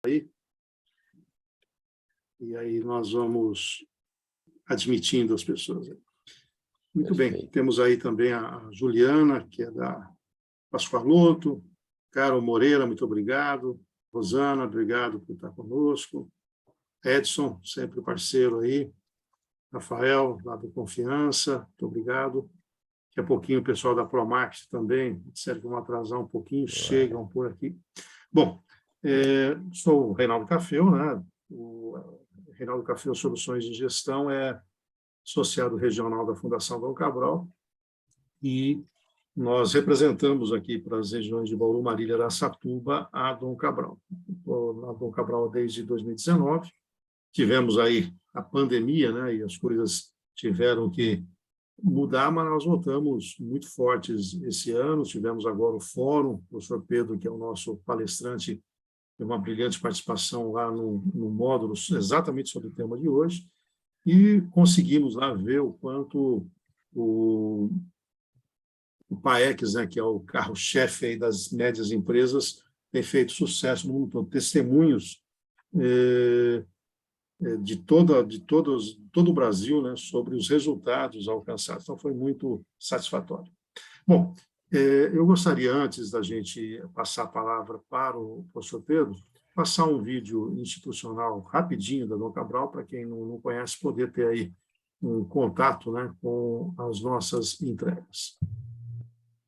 aí, e aí nós vamos admitindo as pessoas. Muito bem, temos aí também a Juliana, que é da Pascoaloto, Carol Moreira, muito obrigado, Rosana, obrigado por estar conosco, Edson, sempre parceiro aí, Rafael, lá do Confiança, muito obrigado. Daqui a pouquinho o pessoal da Promax também, disseram que vão atrasar um pouquinho, chegam por aqui. Bom, sou o Reinaldo Cafeu, né? O Reinaldo Cafeu Soluções de Gestão é associado regional da Fundação Dom Cabral e nós representamos aqui para as regiões de Bauru, Marília e Araçatuba a Dom Cabral. Estou na Dom Cabral desde 2019, tivemos aí a pandemia, né? E as coisas tiveram que mudar, mas nós voltamos muito fortes esse ano. Tivemos agora o fórum, o professor Pedro, que é o nosso palestrante, teve uma brilhante participação lá no módulo exatamente sobre o tema de hoje, e conseguimos lá ver o quanto o PAEX, né, que é o carro-chefe aí das médias empresas, tem feito sucesso no mundo todo. Testemunhos de todo o Brasil, né, sobre os resultados alcançados. Então, foi muito satisfatório. Bom, eu gostaria, antes da gente passar a palavra para o professor Pedro, passar um vídeo institucional rapidinho da Dom Cabral, para quem não conhece, poder ter aí um contato, né, com as nossas entregas.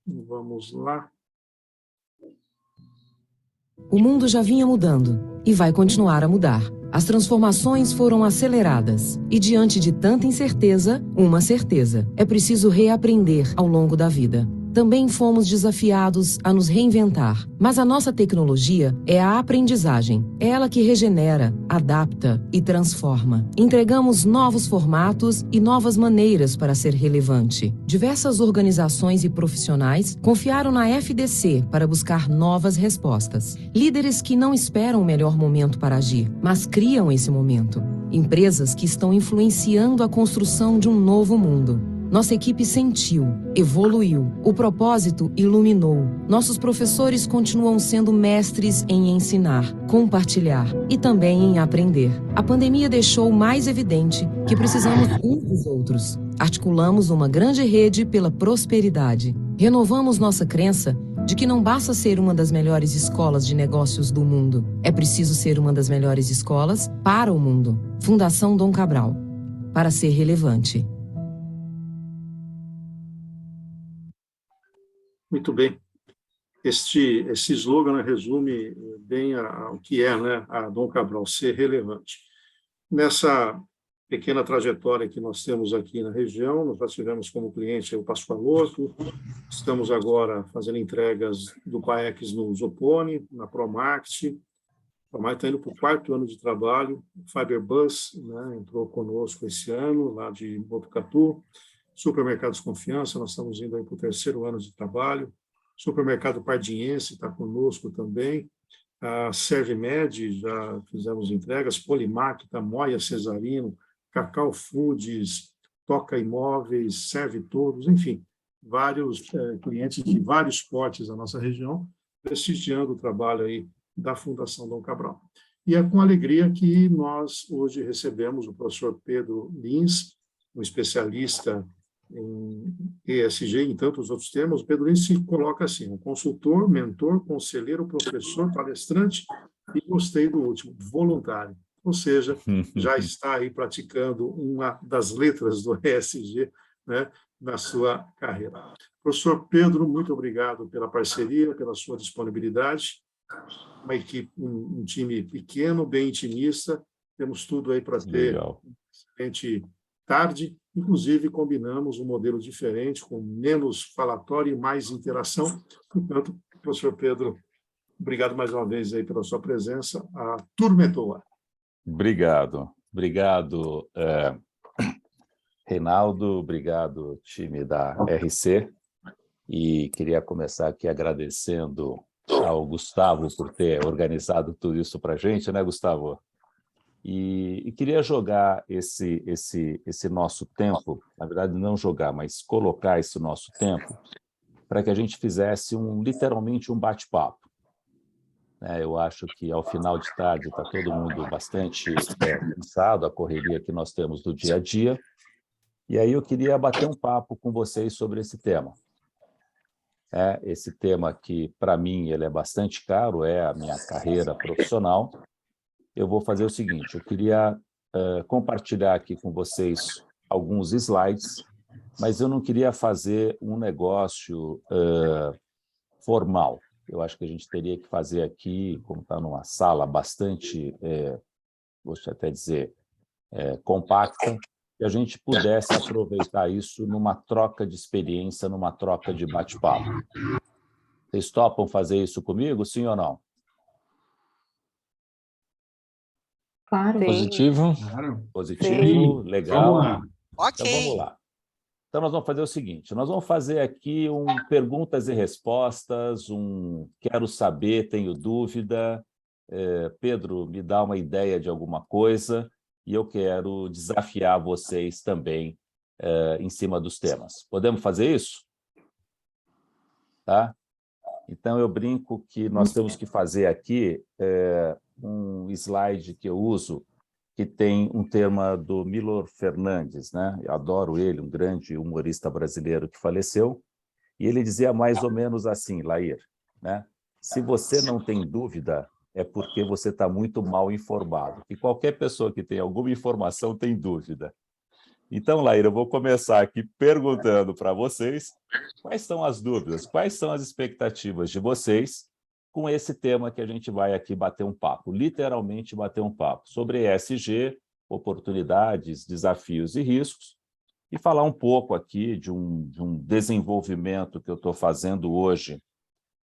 Vamos lá. O mundo já vinha mudando e vai continuar a mudar. As transformações foram aceleradas e, diante de tanta incerteza, uma certeza: é preciso reaprender ao longo da vida. Também fomos desafiados a nos reinventar, mas a nossa tecnologia é a aprendizagem. É ela que regenera, adapta e transforma. Entregamos novos formatos e novas maneiras para ser relevante. Diversas organizações e profissionais confiaram na FDC para buscar novas respostas. Líderes que não esperam o melhor momento para agir, mas criam esse momento. Empresas que estão influenciando a construção de um novo mundo. Nossa equipe sentiu, evoluiu, o propósito iluminou. Nossos professores continuam sendo mestres em ensinar, compartilhar e também em aprender. A pandemia deixou mais evidente que precisamos uns dos outros. Articulamos uma grande rede pela prosperidade. Renovamos nossa crença de que não basta ser uma das melhores escolas de negócios do mundo. É preciso ser uma das melhores escolas para o mundo. Fundação Dom Cabral. Para ser relevante. Muito bem. Esse slogan, né, resume bem o que é, né, a Dom Cabral, ser relevante. Nessa pequena trajetória que nós temos aqui na região, nós já tivemos como cliente o Pascoaloto, estamos agora fazendo entregas do PAEX no Zopone, na Promact. A Promact está indo para o 4º ano de trabalho. O Fiberbus, né, entrou conosco esse ano, lá de Botucatu. Supermercados Confiança, nós estamos indo aí para o 3º ano de trabalho. Supermercado Pardinhense está conosco também. A Servimed, já fizemos entregas. Polimac, Moia Cesarino, Cacau Foods, Toca Imóveis, Serve Todos, enfim, vários clientes de vários portes da nossa região, prestigiando o trabalho aí da Fundação Dom Cabral. E é com alegria que nós hoje recebemos o professor Pedro Lins, um especialista em ESG e em tantos outros termos. O Pedro Lins se coloca assim: um consultor, mentor, conselheiro, professor, palestrante e, gostei do último, voluntário. Ou seja, já está aí praticando uma das letras do ESG, né, na sua carreira. Professor Pedro, muito obrigado pela parceria, pela sua disponibilidade. Uma equipe, um time pequeno, bem intimista, temos tudo aí para ter uma excelente tarde. Inclusive, combinamos um modelo diferente, com menos falatório e mais interação. Portanto, professor Pedro, obrigado mais uma vez aí pela sua presença. A turma é tua. Obrigado. Obrigado, Reinaldo. Obrigado, time da RC. E queria começar aqui agradecendo ao Gustavo por ter organizado tudo isso para a gente, né, Gustavo? E queria jogar esse nosso tempo, na verdade não jogar, mas colocar esse nosso tempo para que a gente fizesse literalmente um bate-papo. né? Eu acho que ao final de tarde está todo mundo bastante cansado, a correria que nós temos do dia a dia. E aí eu queria bater um papo com vocês sobre esse tema. Esse tema que, para mim, ele é bastante caro, é a minha carreira profissional. Eu vou fazer o seguinte, eu queria compartilhar aqui com vocês alguns slides, mas eu não queria fazer um negócio formal. Eu acho que a gente teria que fazer aqui, como está numa sala bastante, vou até dizer, compacta, que a gente pudesse aproveitar isso numa troca de experiência, numa troca de bate-papo. Vocês topam fazer isso comigo, sim ou não? Claro. Positivo. Claro. Positivo, Sim. legal. Vamos lá. Então, vamos lá. Então, nós vamos fazer o seguinte, nós vamos fazer aqui perguntas e respostas, quero saber, tenho dúvida, Pedro, me dá uma ideia de alguma coisa, e eu quero desafiar vocês também em cima dos temas. Podemos fazer isso? Tá? Então, eu brinco que nós temos que fazer aqui um slide que eu uso, que tem um tema do Milor Fernandes, né? Eu adoro ele, um grande humorista brasileiro que faleceu, e ele dizia mais ou menos assim, Lair, né? Se você não tem dúvida, é porque você está muito mal informado. E qualquer pessoa que tem alguma informação tem dúvida. Então, Lair, eu vou começar aqui perguntando para vocês quais são as dúvidas, quais são as expectativas de vocês com esse tema que a gente vai aqui bater um papo, literalmente bater um papo, sobre ESG, oportunidades, desafios e riscos, e falar um pouco aqui de um desenvolvimento que eu estou fazendo hoje,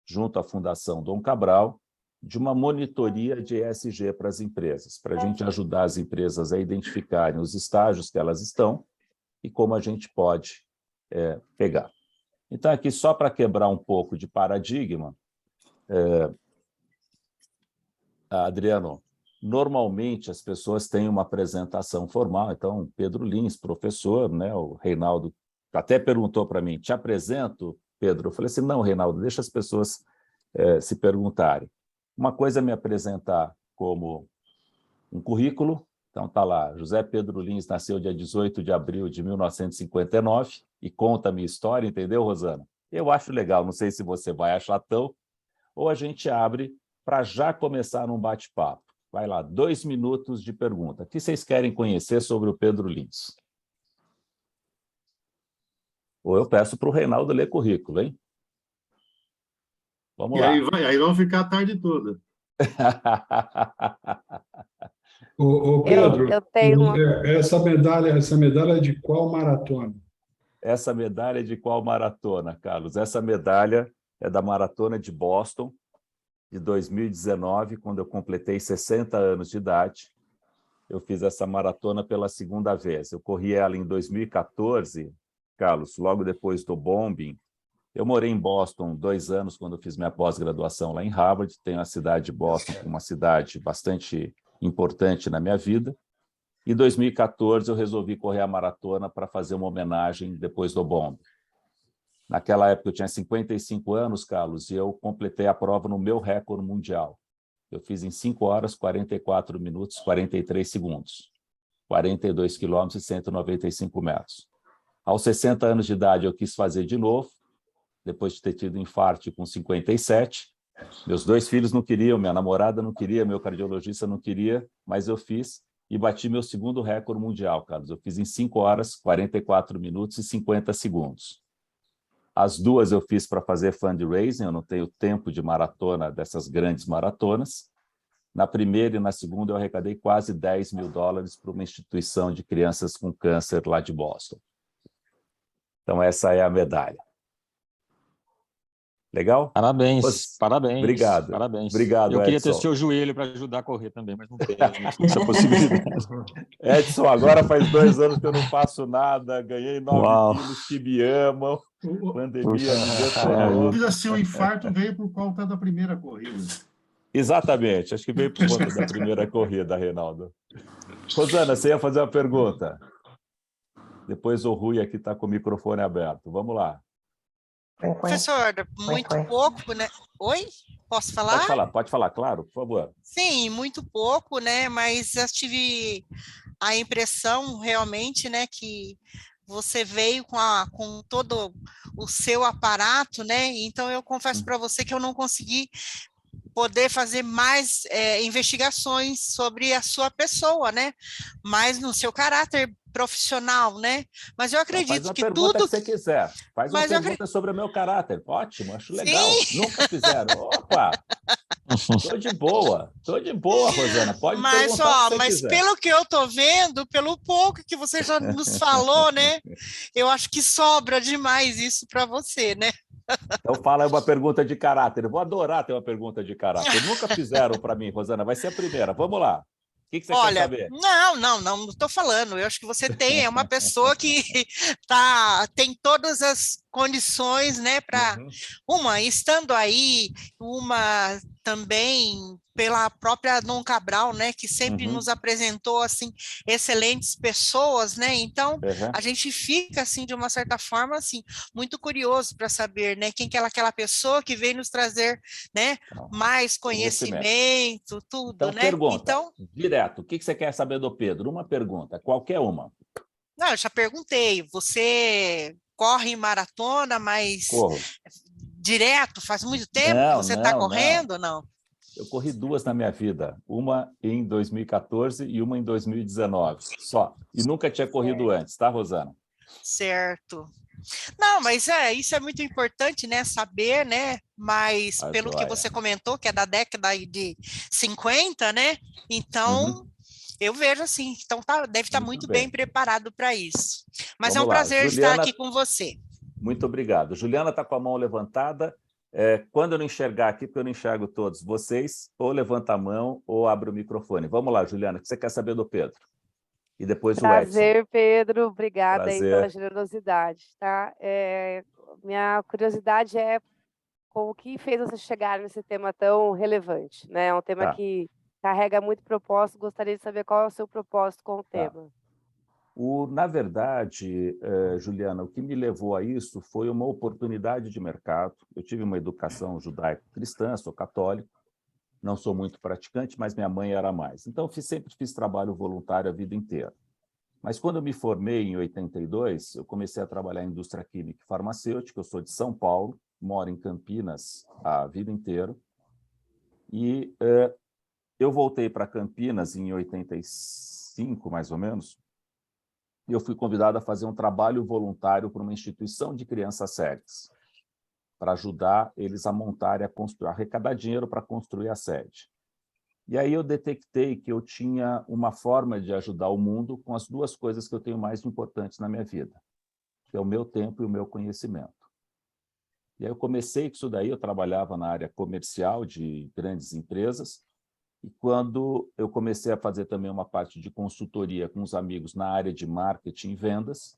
junto à Fundação Dom Cabral, de uma monitoria de ESG para as empresas, para a gente ajudar as empresas a identificarem os estágios que elas estão e como a gente pode pegar. Então, aqui, só para quebrar um pouco de paradigma, Adriano, normalmente as pessoas têm uma apresentação formal, então Pedro Lins, professor, né, o Reinaldo até perguntou para mim, te apresento, Pedro? Eu falei assim, não, Reinaldo, deixa as pessoas se perguntarem. Uma coisa é me apresentar como um currículo, então está lá, José Pedro Lins nasceu dia 18 de abril de 1959 e conta a minha história, entendeu, Rosana? Eu acho legal, não sei se você vai achar tão, ou a gente abre para já começar num bate-papo. Vai lá, 2 minutos de pergunta. O que vocês querem conhecer sobre o Pedro Lins? Ou eu peço para o Reinaldo ler currículo, hein? Vamos E lá. aí vamos ficar a tarde toda. Ô Pedro, Eu tenho uma... essa medalha é de qual maratona? Essa medalha é de qual maratona, Carlos? Essa medalha é da Maratona de Boston, de 2019, quando eu completei 60 anos de idade. Eu fiz essa maratona pela segunda vez. Eu corri ela em 2014, Carlos, logo depois do bombing. Eu morei em Boston 2 anos, quando eu fiz minha pós-graduação lá em Harvard. Tenho a cidade de Boston como uma cidade bastante importante na minha vida. Em 2014, eu resolvi correr a maratona para fazer uma homenagem depois do bombing. Naquela época, eu tinha 55 anos, Carlos, e eu completei a prova no meu recorde mundial. Eu fiz em 5 horas, 44 minutos, 43 segundos. 42 quilômetros e 195 metros. Aos 60 anos de idade, eu quis fazer de novo, depois de ter tido infarto com 57. Meus 2 filhos não queriam, minha namorada não queria, meu cardiologista não queria, mas eu fiz e bati meu segundo recorde mundial, Carlos. Eu fiz em 5 horas, 44 minutos e 50 segundos. As 2 eu fiz para fazer fundraising, eu não tenho tempo de maratona dessas grandes maratonas. Na primeira e na segunda eu arrecadei quase $10 mil para uma instituição de crianças com câncer lá de Boston. Então essa é a medalha. Legal? Parabéns, parabéns. Obrigado. Parabéns. Obrigado, eu queria Edson. ter seu joelho para ajudar a correr também, mas não tenho essa possibilidade. Edson, agora faz 2 anos que eu não faço nada, ganhei 9 quilos que me amam, pandemia me detonou. Dúvida se o infarto veio por conta da primeira corrida. Exatamente, acho que veio por conta da primeira corrida, Reinaldo. Rosana, você ia fazer uma pergunta? Depois o Rui aqui está com o microfone aberto. Vamos lá. Professor, muito pouco, né? Oi? Posso falar? Pode falar, claro, por favor. Sim, muito pouco, né? Mas eu tive a impressão realmente, né, que você veio com todo o seu aparato, né? Então eu confesso para você que eu não consegui poder fazer mais investigações sobre a sua pessoa, né? Mais no seu caráter profissional, né? Mas eu Então, faz acredito uma que pergunta tudo... que você quiser. Faz uma Mas eu pergunta sobre o meu caráter. Ótimo, acho legal. Sim, Nunca fizeram. Opa, tô de boa, Rosana. Pode mas perguntar o que ó, você mas quiser. pelo que eu tô vendo, pelo pouco que você já nos falou, né? Eu acho que sobra demais isso para você, né? Então, fala aí uma pergunta de caráter. Eu vou adorar ter uma pergunta de caráter. Nunca fizeram para mim, Rosana. Vai ser a primeira. Vamos lá. O que você quer Olha, saber? não estou falando. Eu acho que você é uma pessoa que tem todas as condições, né, para Uhum, uma estando aí, uma também pela própria Dom Cabral, né, que sempre nos uhum, apresentou assim excelentes pessoas, né? Então uhum. a gente fica assim de uma certa forma assim muito curioso para saber, né, quem que é aquela pessoa que vem nos trazer, né, Então, mais conhecimento. conhecimento, tudo, Então, né? pergunta, Então direto. O que você quer saber do Pedro? Uma pergunta, qualquer uma. não, eu já perguntei, você corre maratona, mas Corro. direto, faz muito tempo que Não, você está não, não. correndo, não? Eu corri duas na minha vida, uma em 2014 e uma em 2019, só. E nunca tinha corrido antes, tá, Rosana? Certo. Não, mas isso é muito importante, né, saber, né, mas A pelo que joia. você comentou, que é da década aí de 50, né, então Uhum. eu vejo assim, então deve estar Muito muito bem bem. preparado para isso. Mas é Vamos um lá. prazer estar Juliana, aqui com você. muito obrigado. Juliana está com a mão levantada. Quando eu não enxergar aqui, porque eu não enxergo todos vocês, ou levanta a mão ou abre o microfone. Vamos lá, Juliana, o que você quer saber do Pedro? E depois o Edson. Prazer, Pedro. Obrigada aí pela Prazer. generosidade, tá? Minha curiosidade é o que fez você chegar nesse tema tão relevante, né? É um tema Tá, que carrega muito propósito. Gostaria de saber qual é o seu propósito com o tá. tema. Na verdade, Juliana, o que me levou a isso foi uma oportunidade de mercado. Eu tive uma educação judaico-cristã, sou católico, não sou muito praticante, mas minha mãe era mais. Então, sempre fiz trabalho voluntário a vida inteira. Mas quando eu me formei em 82, eu comecei a trabalhar em indústria química e farmacêutica. Eu sou de São Paulo, moro em Campinas a vida inteira. E eu voltei para Campinas em 85, mais ou menos, e eu fui convidado a fazer um trabalho voluntário para uma instituição de crianças cegas, para ajudar eles a montarem, a arrecadar dinheiro para construir a sede. E aí eu detectei que eu tinha uma forma de ajudar o mundo com as duas coisas que eu tenho mais importantes na minha vida, que é o meu tempo e o meu conhecimento. E aí eu comecei com isso daí, eu trabalhava na área comercial de grandes empresas, e quando eu comecei a fazer também uma parte de consultoria com os amigos na área de marketing e vendas,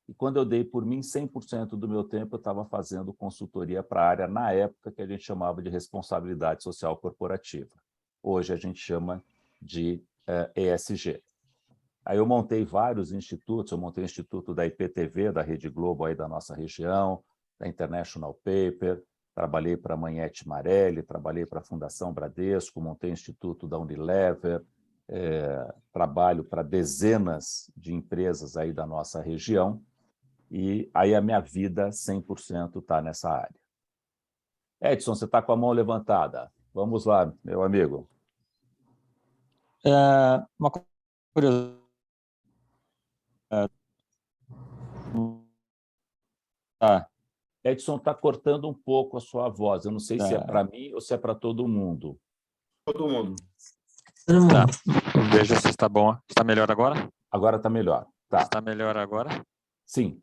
e quando eu dei por mim 100% do meu tempo, eu estava fazendo consultoria para a área, na época, que a gente chamava de responsabilidade social corporativa. Hoje a gente chama de ESG. Aí eu montei vários institutos, eu montei o Instituto da IPTV, da Rede Globo aí da nossa região, da International Paper, trabalhei para a Manhete Marelli, trabalhei para a Fundação Bradesco, montei o Instituto da Unilever, trabalho para dezenas de empresas aí da nossa região, e aí a minha vida 100% está nessa área. Edson, você está com a mão levantada. Vamos lá, meu amigo. Uma curiosidade. Edson, está cortando um pouco a sua voz. Eu não sei se é para mim ou se é para todo mundo. Todo mundo. Tá. Veja se está bom. Está melhor agora? Agora está melhor. Tá. Está melhor agora? Sim.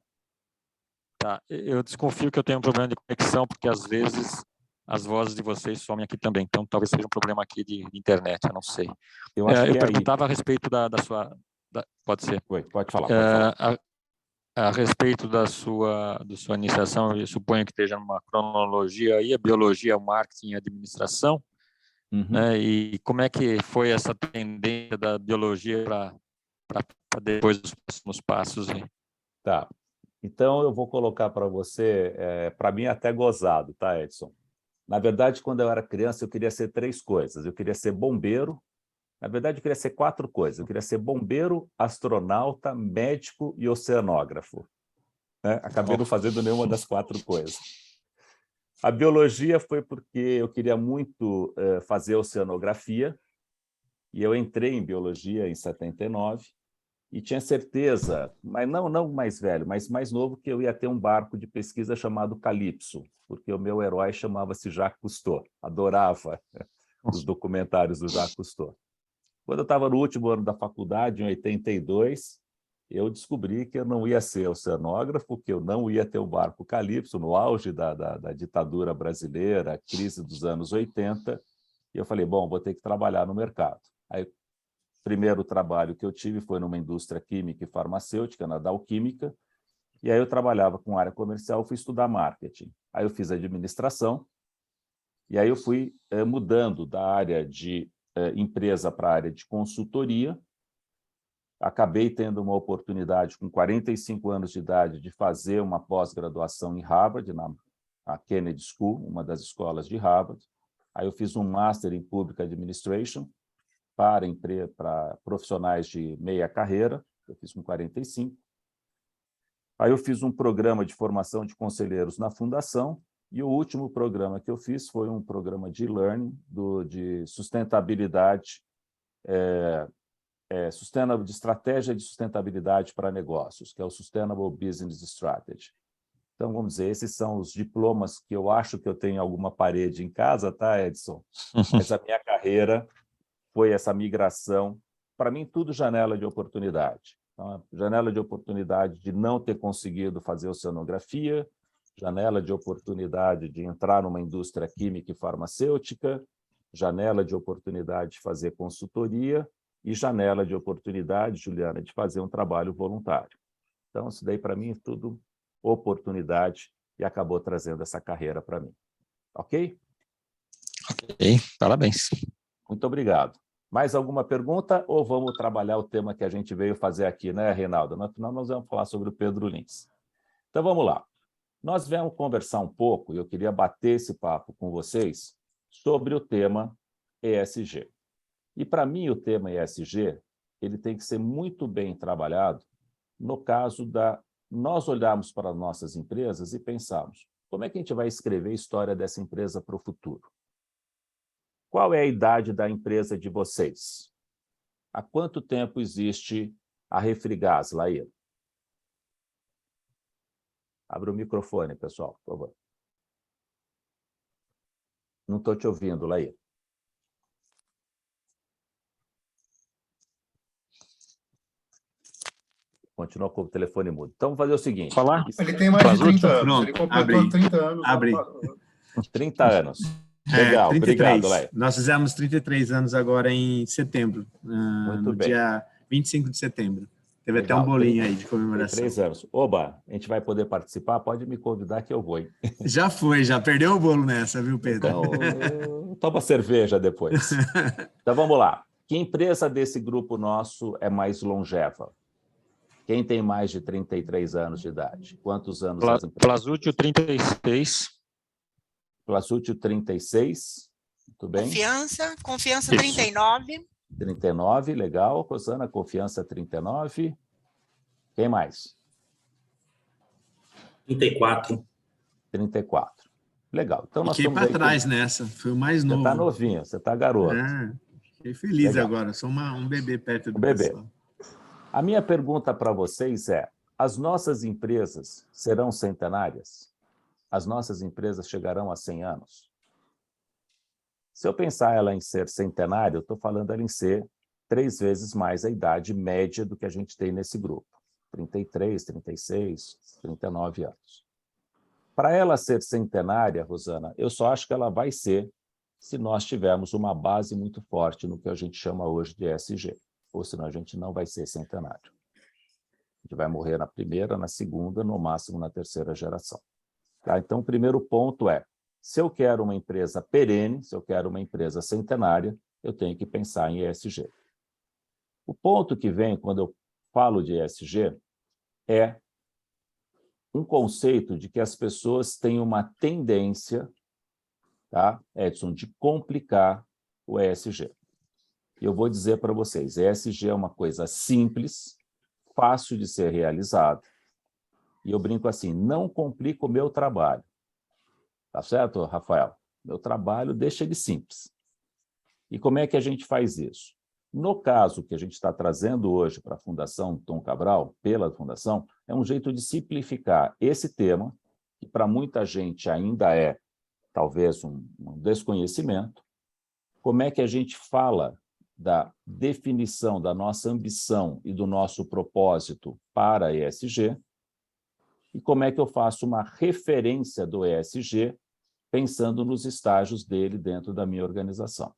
Tá. Eu desconfio que eu tenho um problema de conexão, porque às vezes as vozes de vocês somem aqui também. Então, talvez seja um problema aqui de internet, eu não sei. Eu acho que eu perguntava a respeito da sua... pode ser. Oi, pode falar. Pode falar. A respeito da sua iniciação, eu suponho que esteja numa cronologia aí, a biologia, o marketing e a administração, né? E como é que foi essa tendência da biologia para depois dos próximos passos aí? Tá. Então, eu vou colocar para você, para mim, até gozado, tá, Edson? Na verdade, quando eu era criança, eu queria ser 3 coisas. Eu queria ser bombeiro. Na verdade, eu queria ser 4 coisas. Eu queria ser bombeiro, astronauta, médico e oceanógrafo. Né? Acabei não fazendo nenhuma das 4 coisas. A biologia foi porque eu queria muito fazer oceanografia, e eu entrei em biologia em 79, e tinha certeza, mas não mais velho, mas mais novo, que eu ia ter um barco de pesquisa chamado Calypso, porque o meu herói chamava-se Jacques Cousteau. Adorava os documentários do Jacques Cousteau. Quando eu estava no último ano da faculdade, em 82, eu descobri que eu não ia ser oceanógrafo, que eu não ia ter o barco Calypso, no auge da ditadura brasileira, crise dos anos 80, e eu falei, bom, vou ter que trabalhar no mercado. Aí, o primeiro trabalho que eu tive foi numa indústria química e farmacêutica, na Dow Química, e aí eu trabalhava com área comercial, fui estudar marketing. Aí eu fiz administração, e aí eu fui mudando da área de empresa para a área de consultoria. Acabei tendo uma oportunidade, com 45 anos de idade, de fazer uma pós-graduação em Harvard, na Kennedy School, uma das escolas de Harvard. Aí eu fiz um Master em Public Administration para profissionais de meia carreira, eu fiz com 45. Aí eu fiz um programa de formação de conselheiros na Fundação, e o último programa que eu fiz foi um programa de e-learning de sustentabilidade, de estratégia de sustentabilidade para negócios, que é o Sustainable Business Strategy. Então, vamos dizer, esses são os diplomas que eu acho que eu tenho em alguma parede em casa, tá, Edson? Mas a minha carreira foi essa migração, para mim, tudo janela de oportunidade. Então, janela de oportunidade de não ter conseguido fazer oceanografia, janela de oportunidade de entrar numa indústria química e farmacêutica, janela de oportunidade de fazer consultoria e janela de oportunidade, Juliana, de fazer um trabalho voluntário. Então, isso daí, para mim, é tudo oportunidade e acabou trazendo essa carreira para mim. Ok? Ok, parabéns. Muito obrigado. Mais alguma pergunta ou vamos trabalhar o tema que a gente veio fazer aqui, né, Reinaldo? No final, nós vamos falar sobre o Pedro Lins. Então, vamos lá. Nós viemos conversar um pouco, e eu queria bater esse papo com vocês, sobre o tema ESG. E, para mim, o tema ESG ele tem que ser muito bem trabalhado no caso nós olharmos para nossas empresas e pensarmos como é que a gente vai escrever a história dessa empresa para o futuro. Qual é a idade da empresa de vocês? Há quanto tempo existe a Refrigás, Laíra? Abre o microfone, pessoal, por favor. Não estou te ouvindo, Laíra. Continua com o telefone mudo. Então, vamos fazer o seguinte. Falar? Ele tem mais de 30 anos. Pronto, Ele completou 30 anos. Abre. 30 anos. Legal, 33. obrigado, Laíra. Nós fizemos 33 anos agora em setembro, Muito no bem. dia 25 de setembro. Teve Legal. até um bolinho aí de comemoração. 3 anos. Oba, a gente vai poder participar? Pode me convidar que eu vou, hein? Já foi, já perdeu o bolo nessa, viu, Pedro? Então, toma cerveja depois. Então, vamos lá. Que empresa desse grupo nosso é mais longeva? Quem tem mais de 33 anos de idade? Quantos anos? Plazútil, 36. Plazútil, 36. Muito bem. Confiança 39. 39, legal. Rosana, Confiança, 39. Quem mais? 34. 34. Legal. Então, nós Fiquei estamos para trás nessa, foi o mais novo. Você está novinho, você está garoto. Fiquei feliz Legal. agora, sou um bebê perto do bebê. pessoal. A minha pergunta para vocês é: as nossas empresas serão centenárias? As nossas empresas chegarão a 100 anos? Se eu pensar ela em ser centenária, eu estou falando ela em ser 3 vezes mais a idade média do que a gente tem nesse grupo. 33, 36, 39 anos. Para ela ser centenária, Rosana, eu só acho que ela vai ser se nós tivermos uma base muito forte no que a gente chama hoje de ESG. Ou senão a gente não vai ser centenário. A gente vai morrer na primeira, na segunda, no máximo na terceira geração. Tá? Então, o primeiro ponto é, se eu quero uma empresa perene, se eu quero uma empresa centenária, eu tenho que pensar em ESG. O ponto que vem quando eu falo de ESG é um conceito de que as pessoas têm uma tendência, tá, Edson, de complicar o ESG. E eu vou dizer para vocês, ESG é uma coisa simples, fácil de ser realizada, e eu brinco assim, não complica o meu trabalho. Tá certo, Rafael? Meu trabalho, deixa ele simples. E como é que a gente faz isso? No caso que a gente está trazendo hoje para a Fundação Dom Cabral, pela Fundação, é um jeito de simplificar esse tema, que para muita gente ainda é, talvez, um desconhecimento. Como é que a gente fala da definição da nossa ambição e do nosso propósito para a ESG, e como é que eu faço uma referência do ESG, pensando nos estágios dele dentro da minha organização.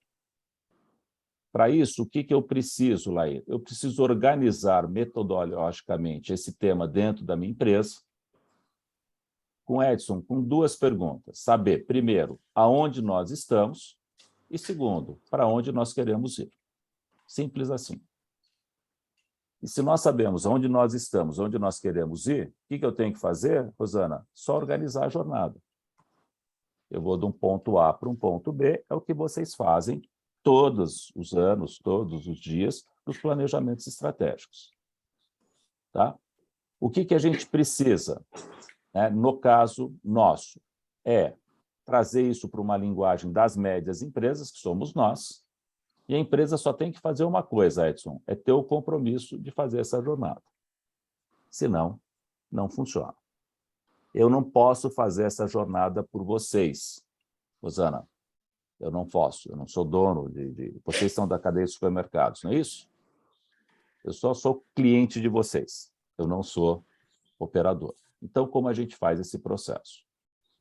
Para isso, o que eu preciso, Laí? Eu preciso organizar metodologicamente esse tema dentro da minha empresa, com Edson, com duas perguntas. Saber, primeiro, aonde nós estamos, e segundo, para onde nós queremos ir. Simples assim. E se nós sabemos onde nós estamos, onde nós queremos ir, o que eu tenho que fazer, Rosana? Só organizar a jornada. Eu vou de um ponto A para um ponto B, é o que vocês fazem todos os anos, todos os dias, nos planejamentos estratégicos. Tá? O que a gente precisa, né, no caso nosso, é trazer isso para uma linguagem das médias empresas, que somos nós, e a empresa só tem que fazer uma coisa, Edson, é ter o compromisso de fazer essa jornada. Senão, não funciona. Eu não posso fazer essa jornada por vocês, Rosana. Eu não posso, eu não sou dono de... Vocês são da cadeia de supermercados, não é isso? Eu só sou cliente de vocês, eu não sou operador. Então, como a gente faz esse processo?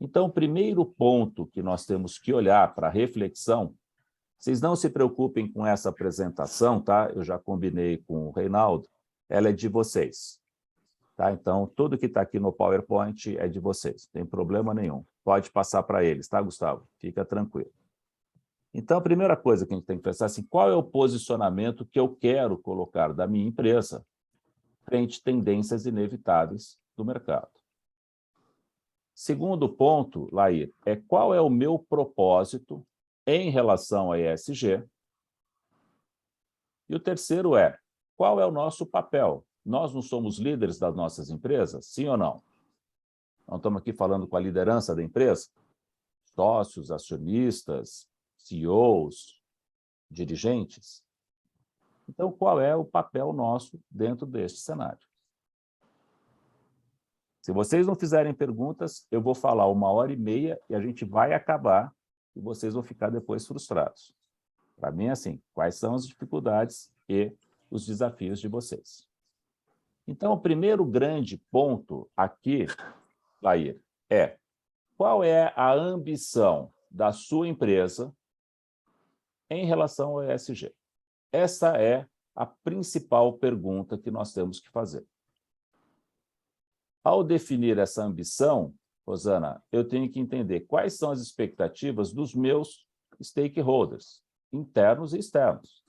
Então, o primeiro ponto que nós temos que olhar para a reflexão, vocês não se preocupem com essa apresentação, tá? Eu já combinei com o Reinaldo, ela é de vocês. Tá? Então, tudo que está aqui no PowerPoint é de vocês, não tem problema nenhum. Pode passar para eles, tá, Gustavo? Fica tranquilo. Então, a primeira coisa que a gente tem que pensar é assim, qual é o posicionamento que eu quero colocar da minha empresa frente a tendências inevitáveis do mercado. Segundo ponto, Laí, é qual é o meu propósito em relação à ESG. E o terceiro é, qual é o nosso papel? Nós não somos líderes das nossas empresas? Sim ou não? Nós estamos aqui falando com a liderança da empresa? Sócios, acionistas, CEOs, dirigentes. Então, qual é o papel nosso dentro deste cenário? Se vocês não fizerem perguntas, eu vou falar 1h30 e a gente vai acabar e vocês vão ficar depois frustrados. Para mim, é assim, quais são as dificuldades e os desafios de vocês? Então, o primeiro grande ponto aqui, Laí, é qual é a ambição da sua empresa em relação ao ESG? Essa é a principal pergunta que nós temos que fazer. Ao definir essa ambição, Rosana, eu tenho que entender quais são as expectativas dos meus stakeholders, internos e externos.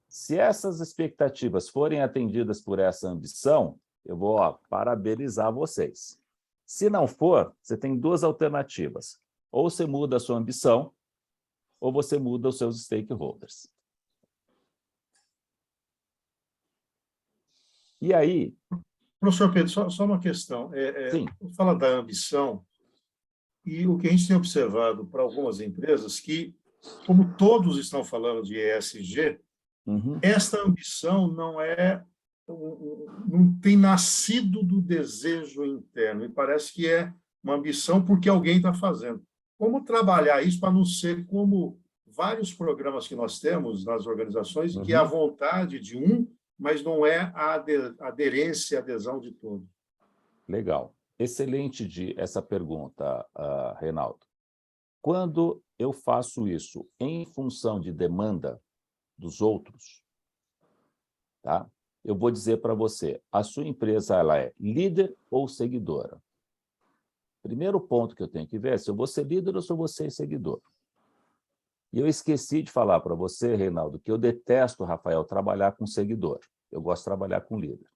Se essas expectativas forem atendidas por essa ambição, eu vou parabenizar vocês. Se não for, você tem duas alternativas. Ou você muda a sua ambição, ou você muda os seus stakeholders. E aí... Professor Pedro, só uma questão. Fala da ambição, e o que a gente tem observado para algumas empresas, que, como todos estão falando de ESG, esta ambição não tem nascido do desejo interno, e parece que é uma ambição porque alguém está fazendo. Como trabalhar isso para não ser como vários programas que nós temos nas organizações, que é a vontade de mas não é a aderência e adesão de todos? Legal. Excelente essa pergunta, Reinaldo. Quando eu faço isso em função de demanda dos outros, tá? Eu vou dizer para você, a sua empresa ela é líder ou seguidora? Primeiro ponto que eu tenho que ver é se eu vou ser líder ou se eu vou ser seguidor. E eu esqueci de falar para você, Reinaldo, que eu detesto, Rafael, trabalhar com seguidor. Eu gosto de trabalhar com líder,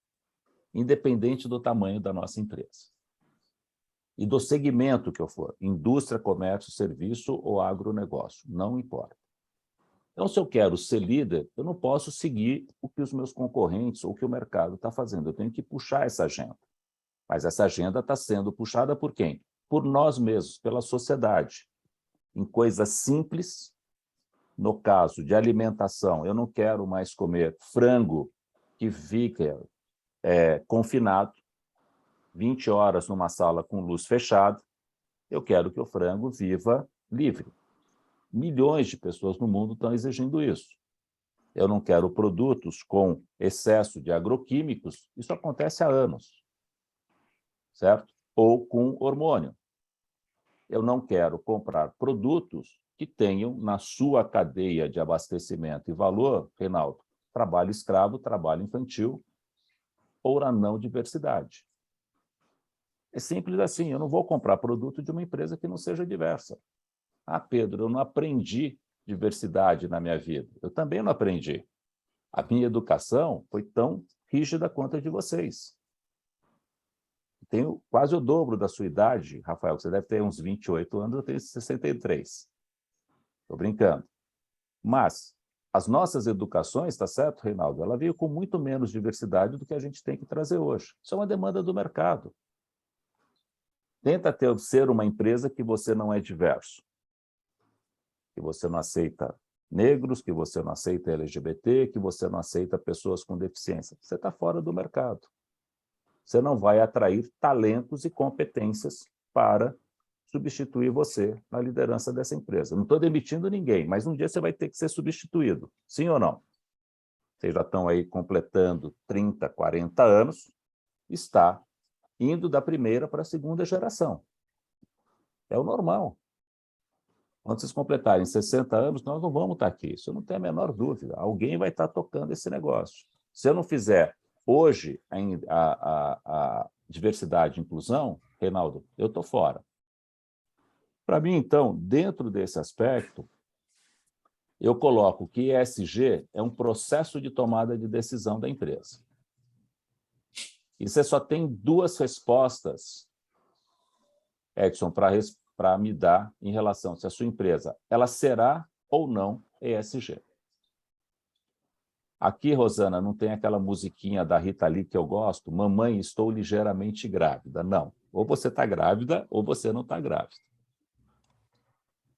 independente do tamanho da nossa empresa. e do segmento que eu for, indústria, comércio, serviço ou agronegócio, não importa. Então, se eu quero ser líder, eu não posso seguir o que os meus concorrentes ou o que o mercado está fazendo. Eu tenho que puxar essa agenda. Mas essa agenda está sendo puxada por quem? Por nós mesmos, pela sociedade. Em coisas simples, no caso de alimentação, eu não quero mais comer frango que fica confinado, 20 horas numa sala com luz fechada. Eu quero que o frango viva livre. Milhões de pessoas no mundo estão exigindo isso. Eu não quero produtos com excesso de agroquímicos, isso acontece há anos, certo? Ou com hormônio. Eu não quero comprar produtos que tenham na sua cadeia de abastecimento e valor, Reinaldo, trabalho escravo, trabalho infantil ou a não diversidade. É simples assim, eu não vou comprar produto de uma empresa que não seja diversa. Ah, Pedro, eu não aprendi diversidade na minha vida. Eu também não aprendi. A minha educação foi tão rígida quanto a de vocês. Tenho quase o dobro da sua idade, Rafael, você deve ter uns 28 anos, eu tenho 63. Estou brincando. Mas as nossas educações, está certo, Reinaldo? Ela veio com muito menos diversidade do que a gente tem que trazer hoje. Isso é uma demanda do mercado. Tenta ser uma empresa que você não é diverso. Que você não aceita negros, que você não aceita LGBT, que você não aceita pessoas com deficiência. Você está fora do mercado. Você não vai atrair talentos e competências para substituir você na liderança dessa empresa. Não estou demitindo ninguém, mas um dia você vai ter que ser substituído. Sim ou não? Vocês já estão aí completando 30, 40 anos, está indo da primeira para a segunda geração. É o normal. Quando vocês completarem 60 anos, nós não vamos estar aqui. Isso eu não tenho a menor dúvida. Alguém vai estar tocando esse negócio. Se eu não fizer hoje a diversidade e inclusão, Reinaldo, eu estou fora. Para mim, então, dentro desse aspecto, eu coloco que ESG é um processo de tomada de decisão da empresa. E você só tem duas respostas, Edson, para me dar em relação se a sua empresa ela será ou não ESG. Aqui, Rosana, não tem aquela musiquinha da Rita Lee que eu gosto, mamãe, estou ligeiramente grávida. Não, ou você está grávida ou você não está grávida.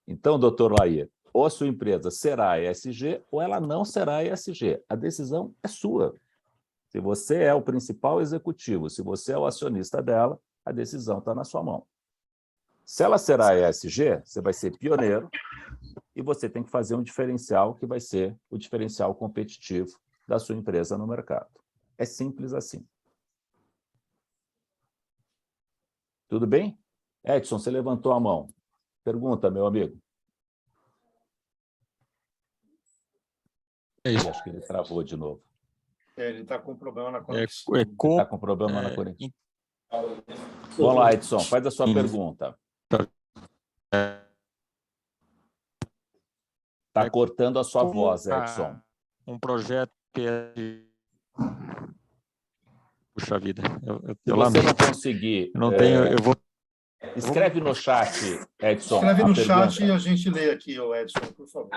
Então, doutor Lair, ou a sua empresa será ESG ou ela não será ESG. A decisão é sua. Se você é o principal executivo, se você é o acionista dela, a decisão está na sua mão. Se ela será ESG, você vai ser pioneiro e você tem que fazer um diferencial que vai ser o diferencial competitivo da sua empresa no mercado. É simples assim. Tudo bem? Edson, você levantou a mão. Pergunta, meu amigo. É isso. Acho que ele travou de novo. Ele está com problema na conexão. Está com problema na conexão. Vamos lá, Edson, faz a sua pergunta. Está cortando a sua voz, Edson. Um projeto que é de... Puxa vida. Se você não conseguir... Eu não tenho... Eu vou... Escreve no chat, Edson. Escreve no chat e a gente lê aqui, Edson, por favor.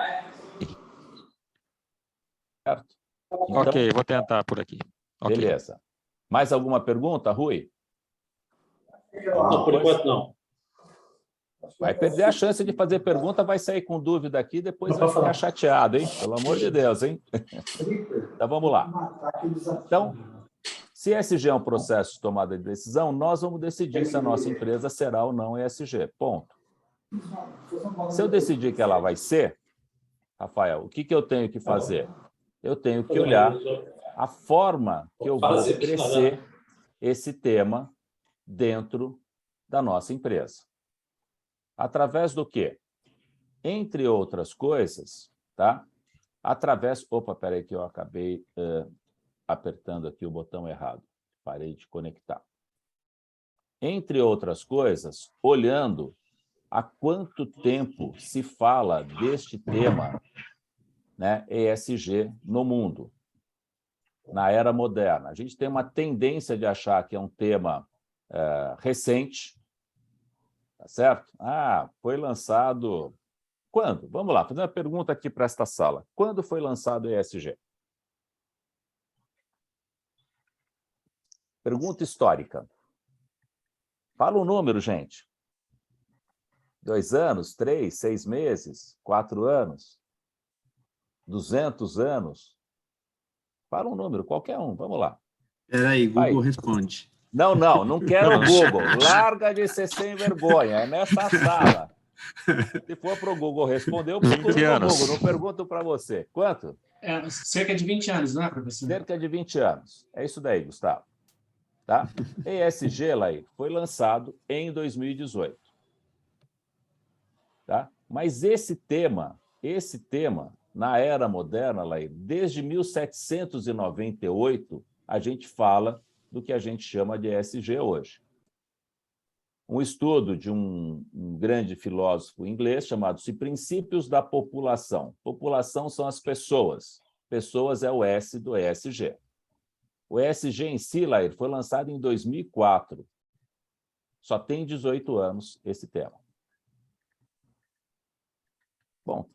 Certo? Então, ok, vou tentar por aqui. Beleza. Okay. Mais alguma pergunta, Rui? Não, por enquanto não. Vai perder a chance de fazer pergunta, vai sair com dúvida aqui, depois vai ficar chateado, hein? Pelo amor de Deus, hein? Então, vamos lá. Então, se ESG é um processo de tomada de decisão, nós vamos decidir se a nossa empresa será ou não ESG. Ponto. Se eu decidir que ela vai ser, Rafael, o que eu tenho que fazer? Eu tenho que olhar a forma que eu vou crescer esse tema dentro da nossa empresa. Através do quê? Entre outras coisas, tá? Através... Opa, peraí que eu acabei apertando aqui o botão errado. Parei de conectar. Entre outras coisas, olhando há quanto tempo se fala deste tema, né, ESG no mundo, na era moderna. A gente tem uma tendência de achar que é um tema recente, Tá certo? Ah, foi lançado... Quando? Vamos lá, fazer uma pergunta aqui para esta sala. Quando foi lançado o ESG? Pergunta histórica. Fala um número, gente. 2 anos, 3, 6 meses, 4 anos, 200 anos. Fala um número, qualquer um, vamos lá. Espera aí, Google Vai. responde. Não quero o Google. Larga de ser sem vergonha, é nessa sala. Se for para o Google responder, eu procuro 20 no anos. Google, não pergunto para você. Quanto? Cerca de 20 anos, não é, professor? Cerca de 20 anos. É isso daí, Gustavo. Tá? ESG, Laí, foi lançado em 2018. Tá? Mas esse tema, na era moderna, Laí, desde 1798, a gente fala do que a gente chama de ESG hoje. Um estudo de um grande filósofo inglês chamado-se Princípios da População. População são as pessoas. Pessoas é o S do ESG. O ESG em si, Lair, foi lançado em 2004. Só tem 18 anos esse tema. Bom,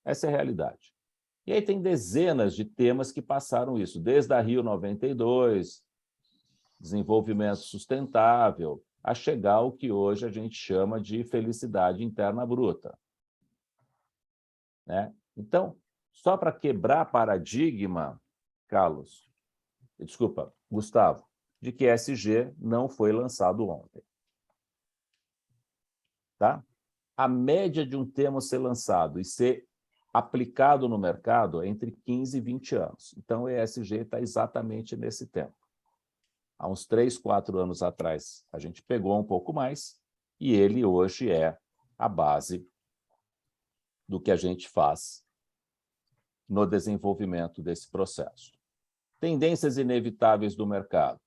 essa é a realidade. E aí tem dezenas de temas que passaram isso, desde a Rio 92, desenvolvimento sustentável, a chegar ao que hoje a gente chama de felicidade interna bruta. Né? Então, só para quebrar paradigma, Gustavo, de que ESG não foi lançado ontem. Tá? A média de um tema ser lançado e ser aplicado no mercado é entre 15 e 20 anos. Então, o ESG está exatamente nesse tempo. Há uns 3, 4 anos atrás, a gente pegou um pouco mais e ele hoje é a base do que a gente faz no desenvolvimento desse processo. Tendências inevitáveis do mercado.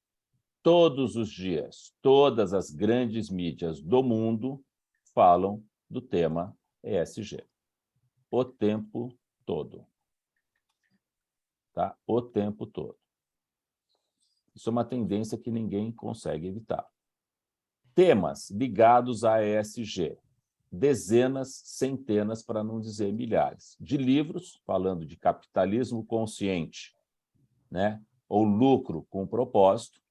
Todos os dias, todas as grandes mídias do mundo falam do tema ESG. O tempo todo. Tá? O tempo todo. Isso é uma tendência que ninguém consegue evitar. Temas ligados a ESG. Dezenas, centenas, para não dizer milhares, de livros falando de capitalismo consciente, né? Ou lucro com propósito,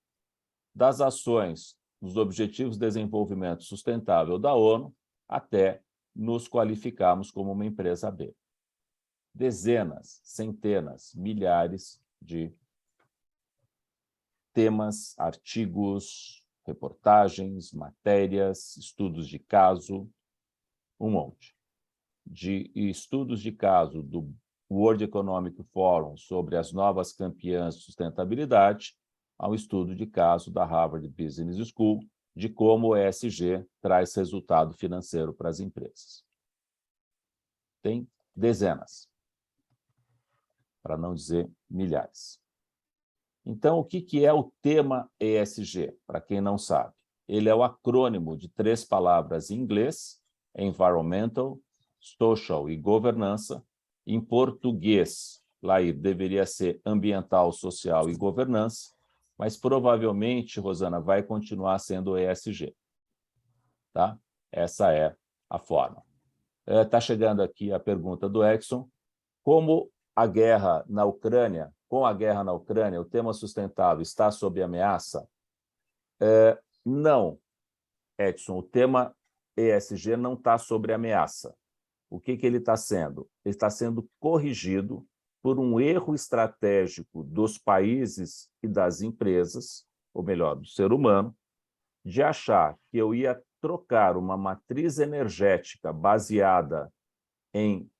das ações dos Objetivos de Desenvolvimento Sustentável da ONU, até nos qualificarmos como uma empresa B. Dezenas, centenas, milhares de temas, artigos, reportagens, matérias, estudos de caso, um monte. De estudos de caso do World Economic Forum sobre as novas campeãs de sustentabilidade, ao estudo de caso da Harvard Business School de como o ESG traz resultado financeiro para as empresas. Tem dezenas, para não dizer milhares. Então, o que é o tema ESG? Para quem não sabe, ele é o acrônimo de 3 palavras em inglês: Environmental, Social e Governança. Em português, Lair, deveria ser Ambiental, Social e Governança, mas provavelmente, Rosana, vai continuar sendo o ESG. Tá? Essa é a forma. Está chegando aqui a pergunta do Edson. Como a guerra na Ucrânia, com a guerra na Ucrânia, o tema sustentável está sob ameaça? Não, Edson, o tema ESG não está sob ameaça. O que ele está sendo? Ele está sendo corrigido por um erro estratégico dos países e das empresas, ou melhor, do ser humano, de achar que eu ia trocar uma matriz energética baseada em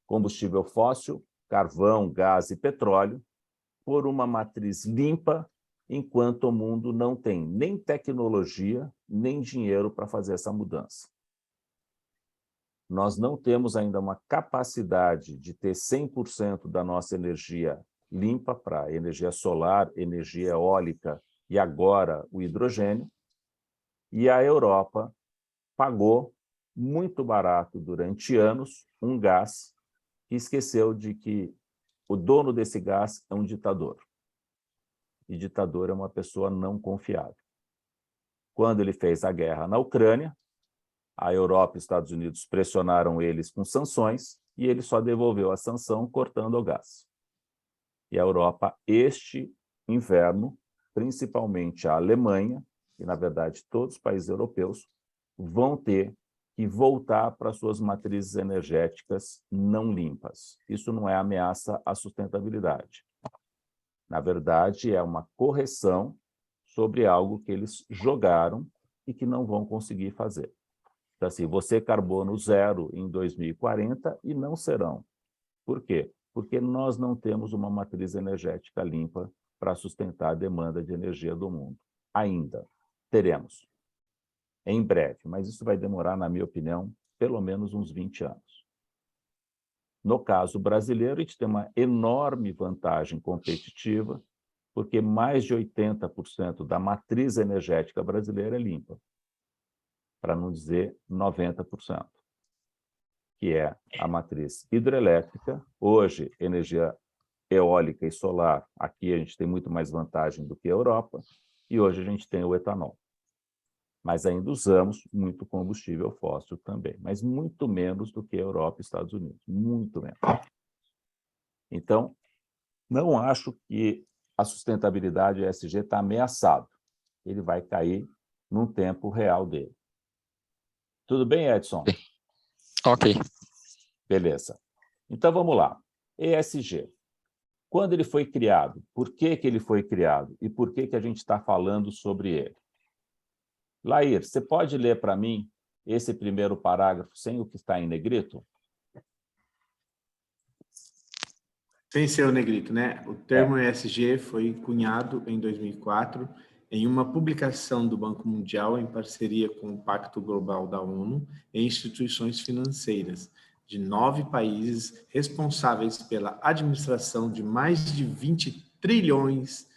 combustível fóssil, carvão, gás e petróleo, por uma matriz limpa, enquanto o mundo não tem nem tecnologia, nem dinheiro para fazer essa mudança. Nós não temos ainda uma capacidade de ter 100% da nossa energia limpa para energia solar, energia eólica e agora o hidrogênio, e a Europa pagou muito barato durante anos um gás e esqueceu de que o dono desse gás é um ditador. E ditador é uma pessoa não confiável. Quando ele fez a guerra na Ucrânia, A Europa e os Estados Unidos pressionaram eles com sanções e ele só devolveu a sanção cortando o gás. E a Europa, este inverno, principalmente a Alemanha, e, na verdade, todos os países europeus, vão ter que voltar para suas matrizes energéticas não limpas. Isso não é ameaça à sustentabilidade. Na verdade, é uma correção sobre algo que eles jogaram e que não vão conseguir fazer. Então, assim, você carbono zero em 2040 e não serão. Por quê? Porque nós não temos uma matriz energética limpa para sustentar a demanda de energia do mundo. Ainda. Teremos. Em breve, mas isso vai demorar, na minha opinião, pelo menos uns 20 anos. No caso brasileiro, a gente tem uma enorme vantagem competitiva, porque mais de 80% da matriz energética brasileira é limpa, para não dizer 90%, que é a matriz hidrelétrica. Hoje, energia eólica e solar, aqui a gente tem muito mais vantagem do que a Europa, e hoje a gente tem o etanol. Mas ainda usamos muito combustível fóssil também, mas muito menos do que a Europa e Estados Unidos, muito menos. Então, não acho que a sustentabilidade ESG está ameaçado. Ele vai cair num tempo real dele. Tudo bem, Edson? Ok. Beleza. Então, vamos lá. ESG. Quando ele foi criado? Por que ele foi criado? E por que a gente está falando sobre ele? Lair, você pode ler para mim esse primeiro parágrafo sem o que está em negrito? Sem ser o negrito, né? O termo ESG foi cunhado em 2004 em uma publicação do Banco Mundial em parceria com o Pacto Global da ONU e instituições financeiras de 9 países responsáveis pela administração de mais de 20 trilhões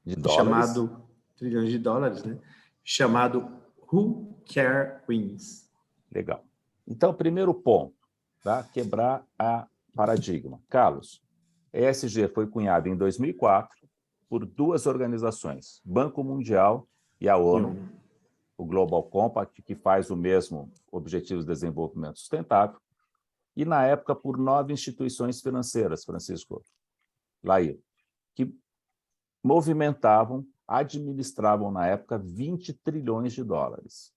de dólares, trilhões de dólares, né? Chamado Who Care Wins. Legal. Então, primeiro ponto, tá? Quebrar a paradigma. Carlos, ESG foi cunhado em 2004 por 2 organizações, Banco Mundial e a ONU, o Global Compact, que faz o mesmo Objetivos de Desenvolvimento Sustentável, e, na época, por 9 instituições financeiras, Francisco Lair, que movimentavam, administravam, na época, 20 trilhões de dólares.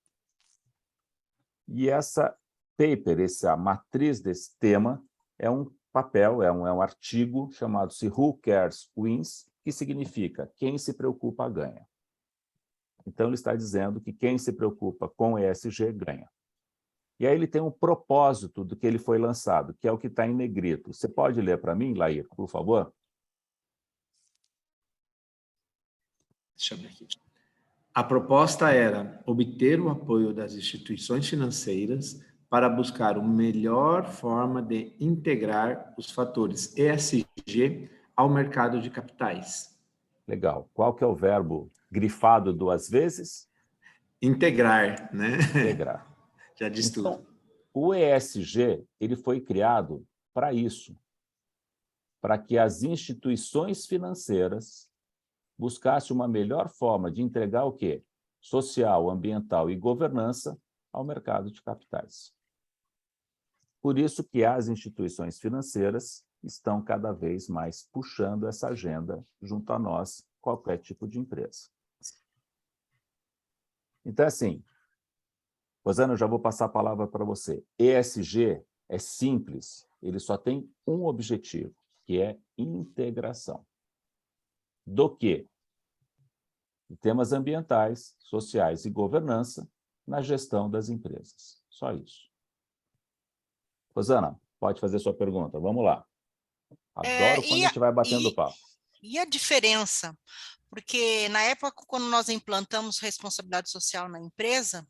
E essa paper, essa matriz desse tema, é um papel, é um artigo chamado-se Who Cares Wins, que significa quem se preocupa ganha. Então, ele está dizendo que quem se preocupa com ESG ganha. E aí ele tem um propósito do que ele foi lançado, que é o que está em negrito. Você pode ler para mim, Lair, por favor? Deixa eu ver aqui. A proposta era obter o apoio das instituições financeiras para buscar uma melhor forma de integrar os fatores ESG ao mercado de capitais. Legal. Qual que é o verbo grifado 2 vezes? Integrar, né? Integrar. Já diz então, tudo. O ESG ele foi criado para isso, para que as instituições financeiras buscassem uma melhor forma de entregar o quê? Social, ambiental e governança ao mercado de capitais. Por isso que as instituições financeiras estão cada vez mais puxando essa agenda junto a nós, qualquer tipo de empresa. Então, assim, Rosana, eu já vou passar a palavra para você. ESG é simples, ele só tem um objetivo, que é integração. Do quê? De temas ambientais, sociais e governança na gestão das empresas. Só isso. Rosana, pode fazer sua pergunta. Vamos lá. Adoro quando a gente vai batendo papo. E a diferença? Porque na época, quando nós implantamos responsabilidade social na empresa,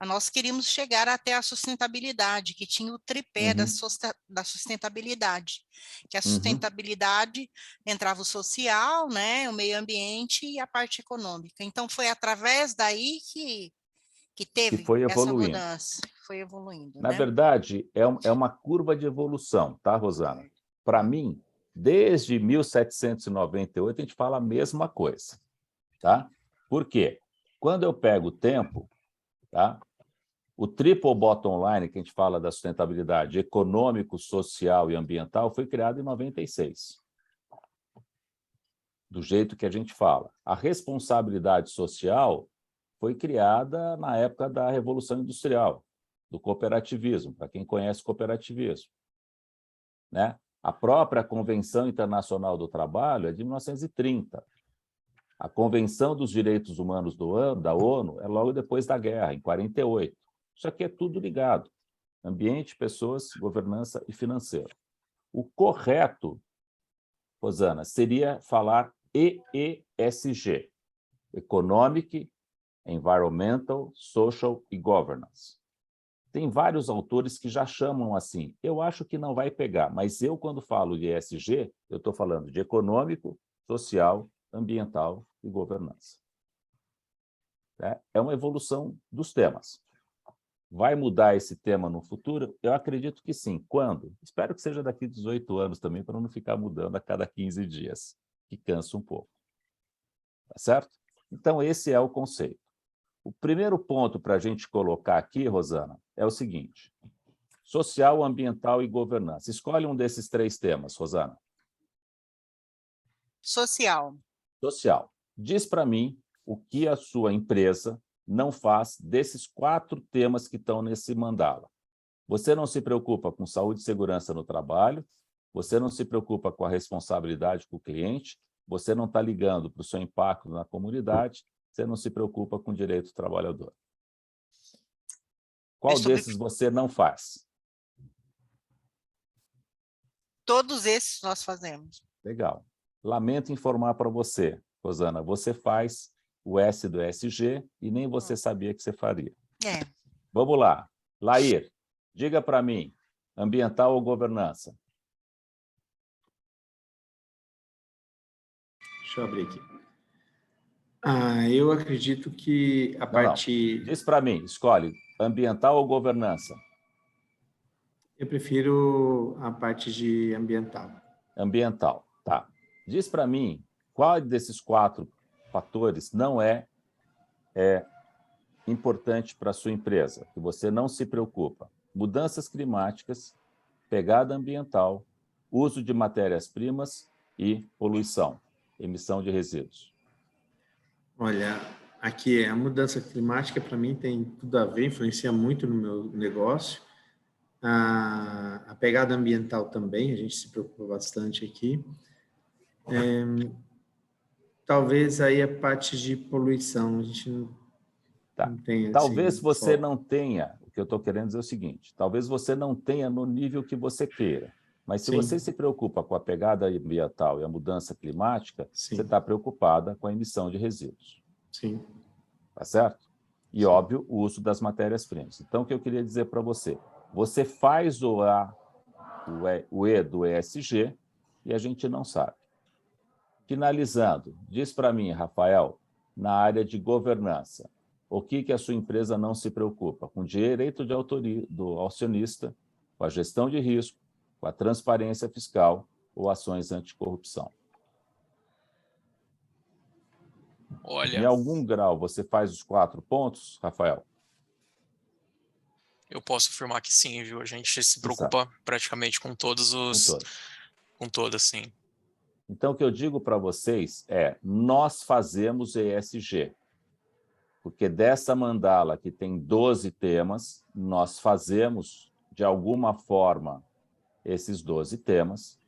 nós queríamos chegar até a sustentabilidade, que tinha o tripé da sustentabilidade, que a sustentabilidade entrava o social, né, o meio ambiente e a parte econômica. Então, foi através daí que teve essa mudança, foi evoluindo. Na verdade, é uma curva de evolução, tá, Rosana? Para mim, desde 1798, a gente fala a mesma coisa, tá? Por quê? Quando eu pego o tempo, tá? O triple bottom line, que a gente fala da sustentabilidade econômico, social e ambiental, foi criado em 96. Do jeito que a gente fala. A responsabilidade social foi criada na época da Revolução Industrial, do cooperativismo, para quem conhece cooperativismo. Né? A própria Convenção Internacional do Trabalho é de 1930. A Convenção dos Direitos Humanos da ONU é logo depois da guerra, em 48. Isso aqui é tudo ligado. Ambiente, pessoas, governança e financeiro. O correto, Rosana, seria falar EESG. Economic, Environmental, Social e Governance. Tem vários autores que já chamam assim. Eu acho que não vai pegar, mas eu, quando falo de ESG, eu estou falando de econômico, social, ambiental e governança. É uma evolução dos temas. Vai mudar esse tema no futuro? Eu acredito que sim. Quando? Espero que seja daqui a 18 anos também, para não ficar mudando a cada 15 dias, que cansa um pouco. Tá certo? Então, esse é o conceito. O primeiro ponto para a gente colocar aqui, Rosana, é o seguinte: social, ambiental e governança. Escolhe um desses 3 temas, Rosana. Social. Social. Diz para mim o que a sua empresa não faz desses 4 temas que estão nesse mandala. Você não se preocupa com saúde e segurança no trabalho, você não se preocupa com a responsabilidade com o cliente, você não está ligando para o seu impacto na comunidade, você não se preocupa com o direito do trabalhador. Qual desses você não faz? Todos esses nós fazemos. Legal. Lamento informar para você, Rosana, você faz o S do ESG e nem você sabia que você faria. Vamos lá. Lair, diga para mim, ambiental ou governança? Deixa eu abrir aqui. Eu acredito que a parte... Não. Diz para mim, escolhe, ambiental ou governança? Eu prefiro a parte de ambiental. Ambiental, tá. Diz para mim, qual desses 4 fatores não é importante para a sua empresa, que você não se preocupa? Mudanças climáticas, pegada ambiental, uso de matérias-primas e poluição, emissão de resíduos. Olha, aqui a mudança climática, para mim, tem tudo a ver, influencia muito no meu negócio. A pegada ambiental também, a gente se preocupa bastante aqui. Talvez aí a parte de poluição, a gente não tem... Talvez assim, você não tenha, o que eu estou querendo dizer é o seguinte, talvez você não tenha no nível que você queira, mas se você se preocupa com a pegada ambiental e a mudança climática, você está preocupada com a emissão de resíduos. Sim. Tá certo? E, óbvio, o uso das matérias-primas. Então, o que eu queria dizer para você? Você faz o E do ESG e a gente não sabe. Finalizando, diz para mim, Rafael, na área de governança, o que a sua empresa não se preocupa? Com o direito de autoria do acionista, com a gestão de risco, com a transparência fiscal ou ações anticorrupção. Olha, em algum grau você faz os 4 pontos, Rafael? Eu posso afirmar que sim, viu? A gente se preocupa praticamente com todos os... Com todas, sim. Então, o que eu digo para vocês é, nós fazemos ESG. Porque dessa mandala que tem 12 temas, nós fazemos, de alguma forma, esses 12 temas.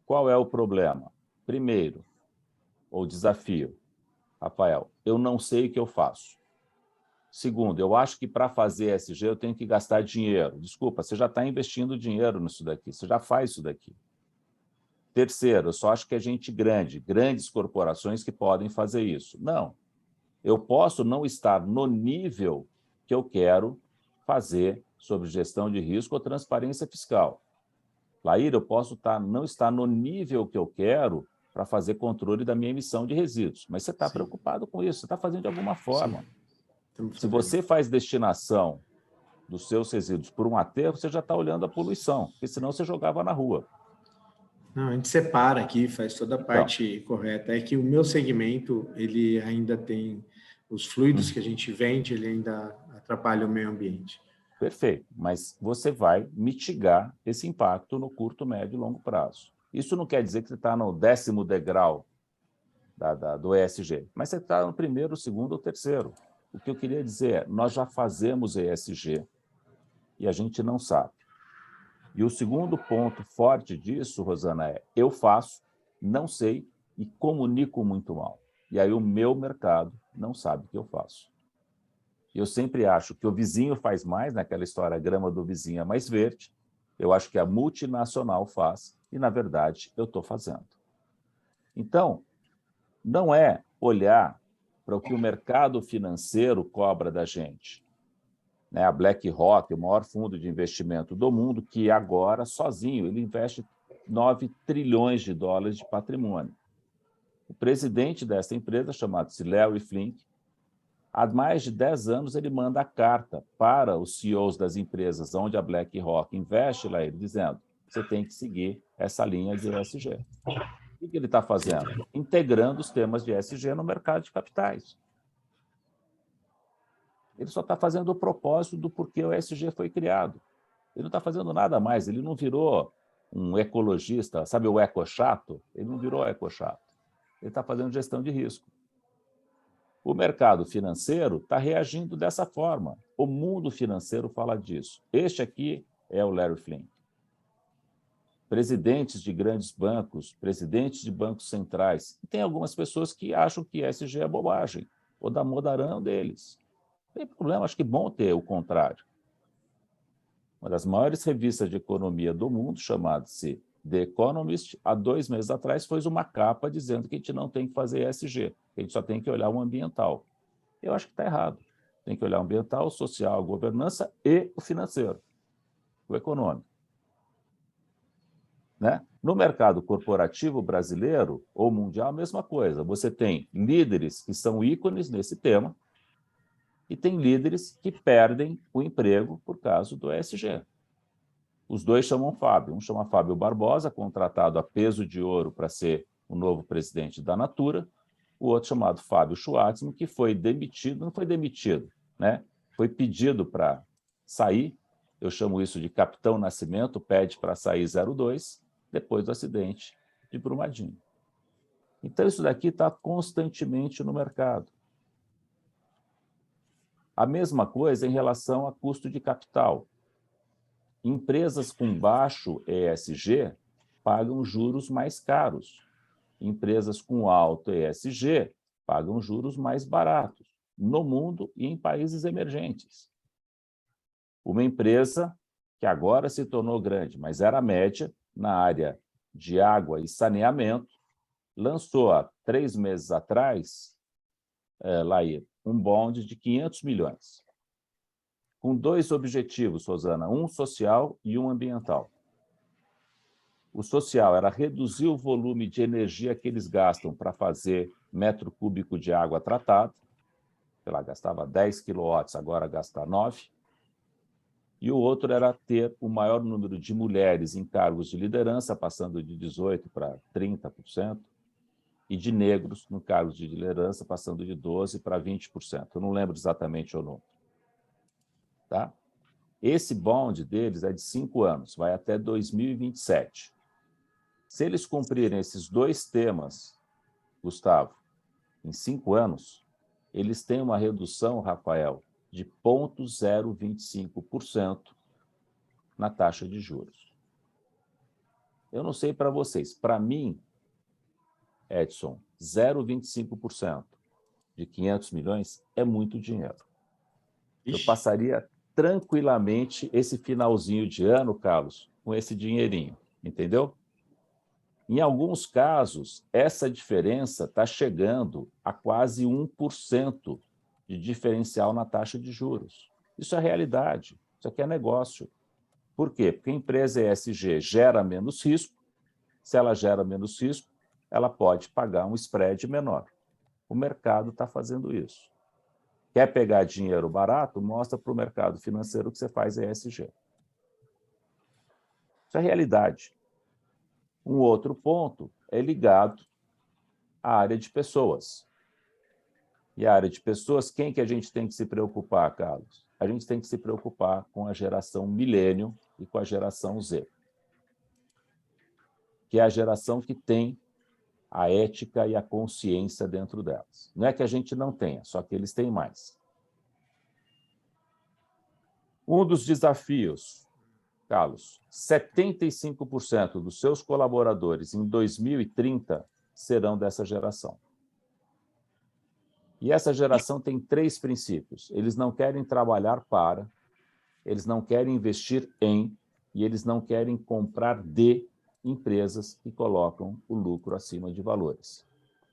Qual é o problema? Primeiro, ou desafio, Rafael, eu não sei o que eu faço. Segundo, eu acho que para fazer ESG eu tenho que gastar dinheiro. Desculpa, você já está investindo dinheiro nisso daqui, você já faz isso daqui. Terceiro, eu só acho que é gente grande, grandes corporações que podem fazer isso. Não. Eu posso não estar no nível que eu quero fazer sobre gestão de risco ou transparência fiscal. Laíra, eu posso não estar no nível que eu quero para fazer controle da minha emissão de resíduos, mas você está preocupado com isso, você está fazendo de alguma forma. Se você faz destinação dos seus resíduos por um aterro, você já está olhando a poluição, porque senão você jogava na rua. Não, a gente separa aqui, faz toda a parte correta. É que o meu segmento, ele ainda tem os fluidos que a gente vende, ele ainda atrapalha o meio ambiente. Perfeito, mas você vai mitigar esse impacto no curto, médio e longo prazo. Isso não quer dizer que você está no 10º degrau do ESG, mas você está no primeiro, segundo ou terceiro. O que eu queria dizer é, nós já fazemos ESG e a gente não sabe. E o segundo ponto forte disso, Rosana, é eu faço, não sei e comunico muito mal. E aí o meu mercado não sabe o que eu faço. Eu sempre acho que o vizinho faz mais, naquela história, a grama do vizinho é mais verde. Eu acho que a multinacional faz, e, na verdade, eu estou fazendo. Então, não é olhar para o que o mercado financeiro cobra da gente. A BlackRock, o maior fundo de investimento do mundo, que agora, sozinho, ele investe 9 trilhões de dólares de patrimônio. O presidente dessa empresa, chamado-se Larry Fink, há mais de 10 anos, ele manda a carta para os CEOs das empresas onde a BlackRock investe lá, ele dizendo, você tem que seguir essa linha de ESG. O que ele está fazendo? Integrando os temas de ESG no mercado de capitais. Ele só está fazendo o propósito do porquê o ESG foi criado. Ele não está fazendo nada mais, ele não virou um ecologista, sabe o eco-chato? Ele não virou eco-chato. Ele está fazendo gestão de risco. O mercado financeiro está reagindo dessa forma. O mundo financeiro fala disso. Este aqui é o Larry Fink. Presidentes de grandes bancos, presidentes de bancos centrais. E tem algumas pessoas que acham que ESG é bobagem, ou da modarão deles. Não tem problema, acho que é bom ter o contrário. Uma das maiores revistas de economia do mundo, chamada-se The Economist, há 2 meses atrás, fez uma capa dizendo que a gente não tem que fazer ESG, que a gente só tem que olhar o ambiental. Eu acho que está errado. Tem que olhar o ambiental, o social, a governança e o financeiro, o econômico. Né? No mercado corporativo brasileiro ou mundial, a mesma coisa. Você tem líderes que são ícones nesse tema e tem líderes que perdem o emprego por causa do ESG. Os dois chamam Fábio. Um chama Fábio Barbosa, contratado a peso de ouro para ser o novo presidente da Natura. O outro chamado Fábio Schwartzman, que foi demitido, não foi demitido, né? Foi pedido para sair, eu chamo isso de Capitão Nascimento, pede para sair 02, depois do acidente de Brumadinho. Então, isso daqui está constantemente no mercado. A mesma coisa em relação a custo de capital. Empresas com baixo ESG pagam juros mais caros. Empresas com alto ESG pagam juros mais baratos, no mundo e em países emergentes. Uma empresa que agora se tornou grande, mas era média na área de água e saneamento, lançou há 3 meses atrás, Laí, um bond de 500 milhões. Com 2 objetivos, Rosana, um social e um ambiental. O social era reduzir o volume de energia que eles gastam para fazer metro cúbico de água tratada. Sei lá, gastava 10 quilowatts, agora gasta 9. E o outro era ter o maior número de mulheres em cargos de liderança, passando de 18% para 30%, e de negros em cargos de liderança, passando de 12% para 20%. Eu não lembro exatamente o número. Tá? Esse bond deles é de 5 anos, vai até 2027. Se eles cumprirem esses 2 temas, Gustavo, em 5 anos, eles têm uma redução, Rafael, de 0,025% na taxa de juros. Eu não sei para vocês, para mim, Edson, 0,25% de 500 milhões é muito dinheiro. Eu passaria tranquilamente esse finalzinho de ano, Carlos, com esse dinheirinho, entendeu? Em alguns casos, essa diferença está chegando a quase 1% de diferencial na taxa de juros. Isso é realidade, isso aqui é negócio. Por quê? Porque a empresa ESG gera menos risco, se ela gera menos risco, ela pode pagar um spread menor. O mercado está fazendo isso. Quer pegar dinheiro barato? Mostra para o mercado financeiro que você faz ESG. Isso é realidade. Um outro ponto é ligado à área de pessoas. E a área de pessoas, quem que a gente tem que se preocupar, Carlos? a gente tem que se preocupar com a geração milênio e com a geração Z, que é a geração que tem a ética e a consciência dentro delas. Não é que a gente não tenha, só que eles têm mais. Um dos desafios, Carlos, 75% dos seus colaboradores em 2030 serão dessa geração. E essa geração tem 3 princípios. Eles não querem trabalhar para, eles não querem investir em, e eles não querem comprar de empresas que colocam o lucro acima de valores.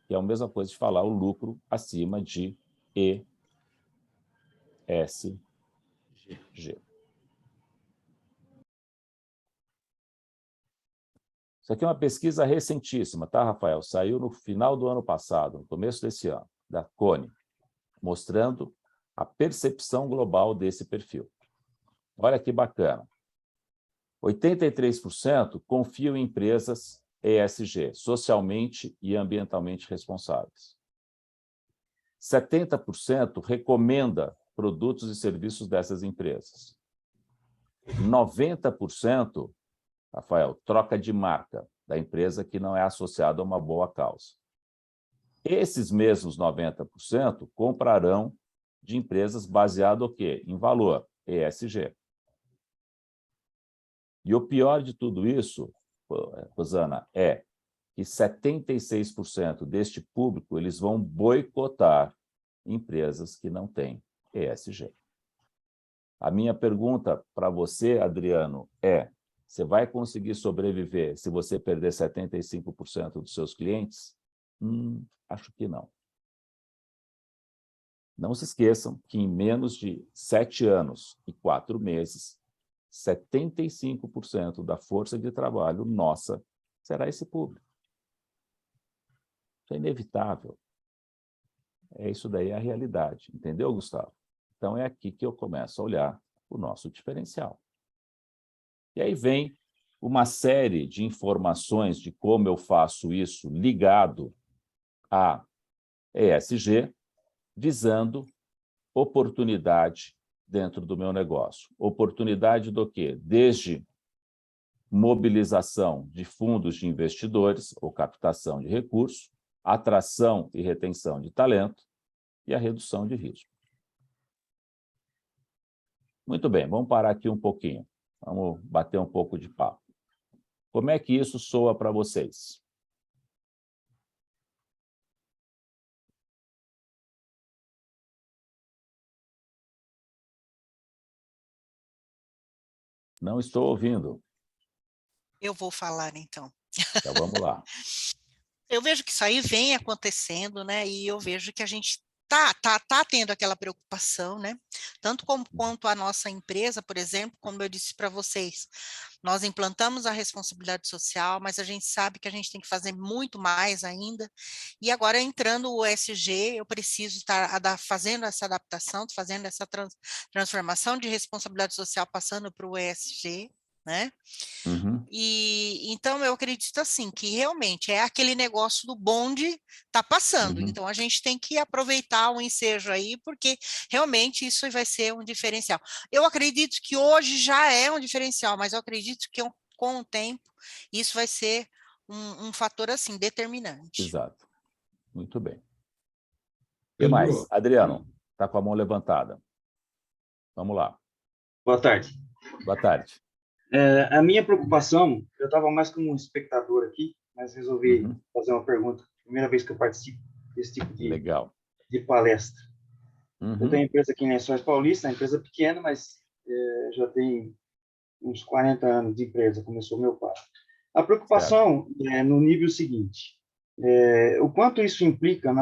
Que é a mesma coisa de falar o lucro acima de ESG. Isso aqui é uma pesquisa recentíssima, tá, Rafael? Saiu no final do ano passado, no começo desse ano, da CONE, mostrando a percepção global desse perfil. Olha que bacana. 83% confiam em empresas ESG, socialmente e ambientalmente responsáveis. 70% recomenda produtos e serviços dessas empresas. 90%, Rafael, troca de marca da empresa que não é associada a uma boa causa. Esses mesmos 90% comprarão de empresas baseadas o quê? Em valor, ESG. E o pior de tudo isso, Rosana, é que 76% deste público eles vão boicotar empresas que não têm ESG. A minha pergunta para você, Adriano, é: você vai conseguir sobreviver se você perder 75% dos seus clientes? Acho que não. Não se esqueçam que em menos de 7 anos e 4 meses, 75% da força de trabalho nossa será esse público. Isso é inevitável. Isso daí é a realidade. Entendeu, Gustavo? Então, é aqui que eu começo a olhar o nosso diferencial. E aí vem uma série de informações de como eu faço isso ligado a ESG, visando oportunidade dentro do meu negócio. Oportunidade do quê? Desde mobilização de fundos de investidores ou captação de recursos, atração e retenção de talento e a redução de risco. Muito bem, vamos parar aqui um pouquinho. Vamos bater um pouco de papo. Como é que isso soa para vocês? Não estou ouvindo. Eu vou falar, então. Então, vamos lá. Eu vejo que isso aí vem acontecendo, né? E eu vejo que a gente tá tendo aquela preocupação, né? Tanto quanto a nossa empresa, por exemplo, como eu disse para vocês, nós implantamos a responsabilidade social, mas a gente sabe que a gente tem que fazer muito mais ainda. E agora, entrando o ESG, eu preciso estar fazendo essa adaptação, fazendo essa transformação de responsabilidade social, passando para o ESG, né? E então eu acredito assim que realmente é aquele negócio do bonde tá passando. Então a gente tem que aproveitar o ensejo aí, porque realmente isso vai ser um diferencial. Eu acredito que hoje já é um diferencial, mas eu acredito que com o tempo isso vai ser um fator assim determinante. Exato. Muito bem. O que mais? Adriano, está com a mão levantada. Vamos lá. Boa tarde. Boa tarde. A minha preocupação, eu estava mais como um espectador aqui, mas resolvi fazer uma pergunta. Primeira vez que eu participo desse tipo de palestra. Eu tenho empresa aqui em Lençóis Paulista, uma empresa pequena, mas já tem uns 40 anos de empresa, começou meu pai. A preocupação é no nível seguinte: o quanto isso implica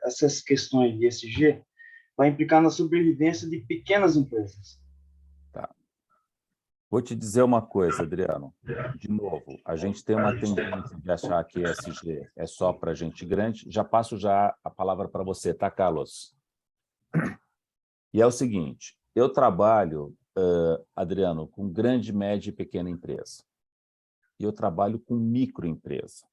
essas questões de ESG vai implicar na sobrevivência de pequenas empresas. Vou te dizer uma coisa, Adriano. De novo, a gente tem uma tendência de achar que ESG é só para gente grande. Já passo a palavra para você, tá, Carlos? E é o seguinte, eu trabalho, Adriano, com grande, média e pequena empresa. E eu trabalho com microempresa,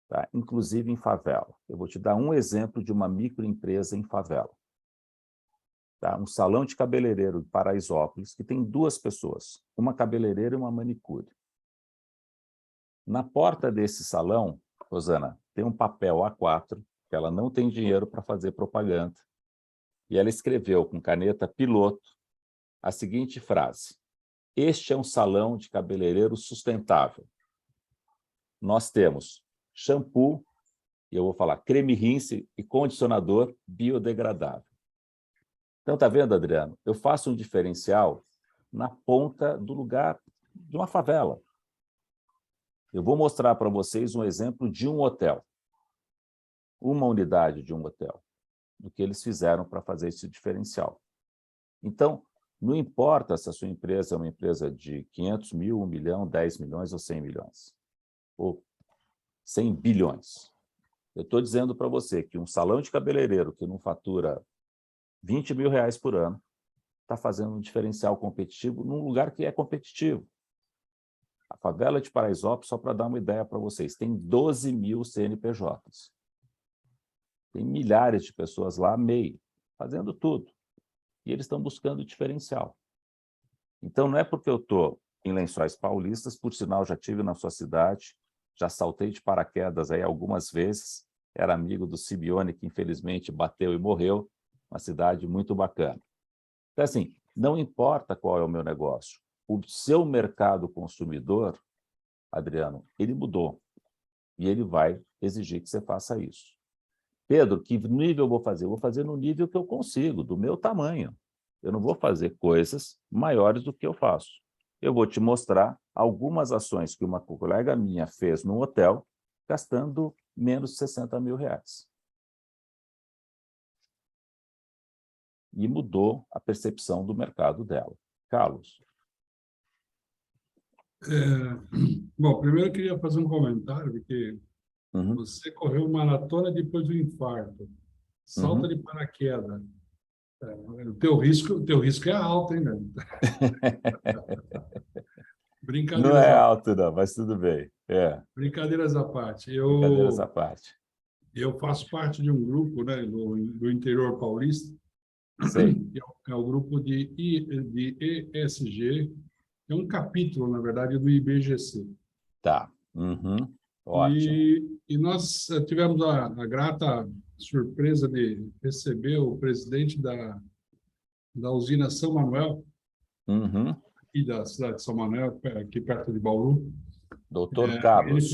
tá? Inclusive em favela. Eu vou te dar um exemplo de uma microempresa em favela. tá? Um salão de cabeleireiro em Paraisópolis, que tem 2 pessoas, uma cabeleireira e uma manicure. Na porta desse salão, Rosana, tem um papel A4, que ela não tem dinheiro para fazer propaganda, e ela escreveu com caneta piloto a seguinte frase: este é um salão de cabeleireiro sustentável. Nós temos shampoo, e eu vou falar creme rinse e condicionador biodegradável. Então, tá vendo, Adriano? Eu faço um diferencial na ponta do lugar de uma favela. Eu vou mostrar para vocês um exemplo de um hotel, uma unidade de um hotel, do que eles fizeram para fazer esse diferencial. Então, não importa se a sua empresa é uma empresa de 500 mil, 1 milhão, 10 milhões ou 100 milhões, ou 100 bilhões. Eu estou dizendo para você que um salão de cabeleireiro que não fatura 20 mil reais por ano está fazendo um diferencial competitivo num lugar que é competitivo. A favela de Paraisópolis, só para dar uma ideia para vocês, tem 12 mil CNPJs. Tem milhares de pessoas lá, MEI, fazendo tudo. E eles estão buscando diferencial. Então, não é porque eu estou em Lençóis Paulistas, por sinal, já estive na sua cidade, já saltei de paraquedas aí algumas vezes, era amigo do Simeone, que infelizmente bateu e morreu, uma cidade muito bacana. Então, assim, não importa qual é o meu negócio, o seu mercado consumidor, Adriano, ele mudou. E ele vai exigir que você faça isso. Pedro, que nível eu vou fazer? Eu vou fazer no nível que eu consigo, do meu tamanho. Eu não vou fazer coisas maiores do que eu faço. Eu vou te mostrar algumas ações que uma colega minha fez no hotel, gastando menos de 60 mil reais. E mudou a percepção do mercado dela. Carlos. Bom, primeiro eu queria fazer um comentário, porque você correu maratona depois do infarto, salta de paraquedas. O teu risco é alto, hein, velho? Não é alto, não, mas tudo bem. Brincadeiras à parte. Brincadeiras à parte. Eu faço parte de um grupo, né, do interior paulista. Sei. É o grupo de ESG, é um capítulo, na verdade, do IBGC. Tá. Ótimo. E nós tivemos a grata surpresa de receber o presidente da usina São Manuel, aqui da cidade de São Manuel, aqui perto de Bauru. Doutor Carlos.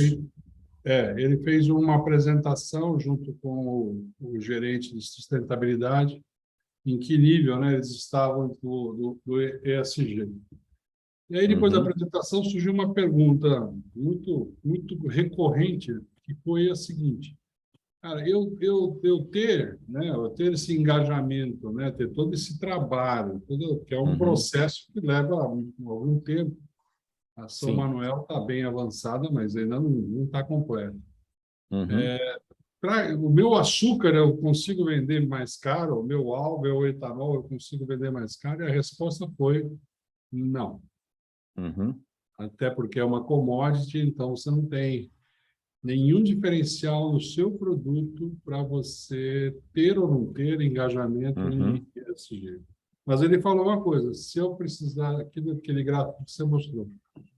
Ele fez uma apresentação junto com o gerente de sustentabilidade, em que nível, né, eles estavam do ESG. E aí, depois da apresentação, surgiu uma pergunta muito recorrente, que foi a seguinte: cara, eu ter esse engajamento, né, ter todo esse trabalho, que é um processo que leva algum tempo. A São Manuel está bem avançada, mas ainda não está completa. O meu açúcar eu consigo vender mais caro, o meu álcool, o etanol, eu consigo vender mais caro? E a resposta foi não. Até porque é uma commodity, então você não tem nenhum diferencial no seu produto para você ter ou não ter engajamento em ESG. Mas ele falou uma coisa: se eu precisar, aquele gráfico que você mostrou,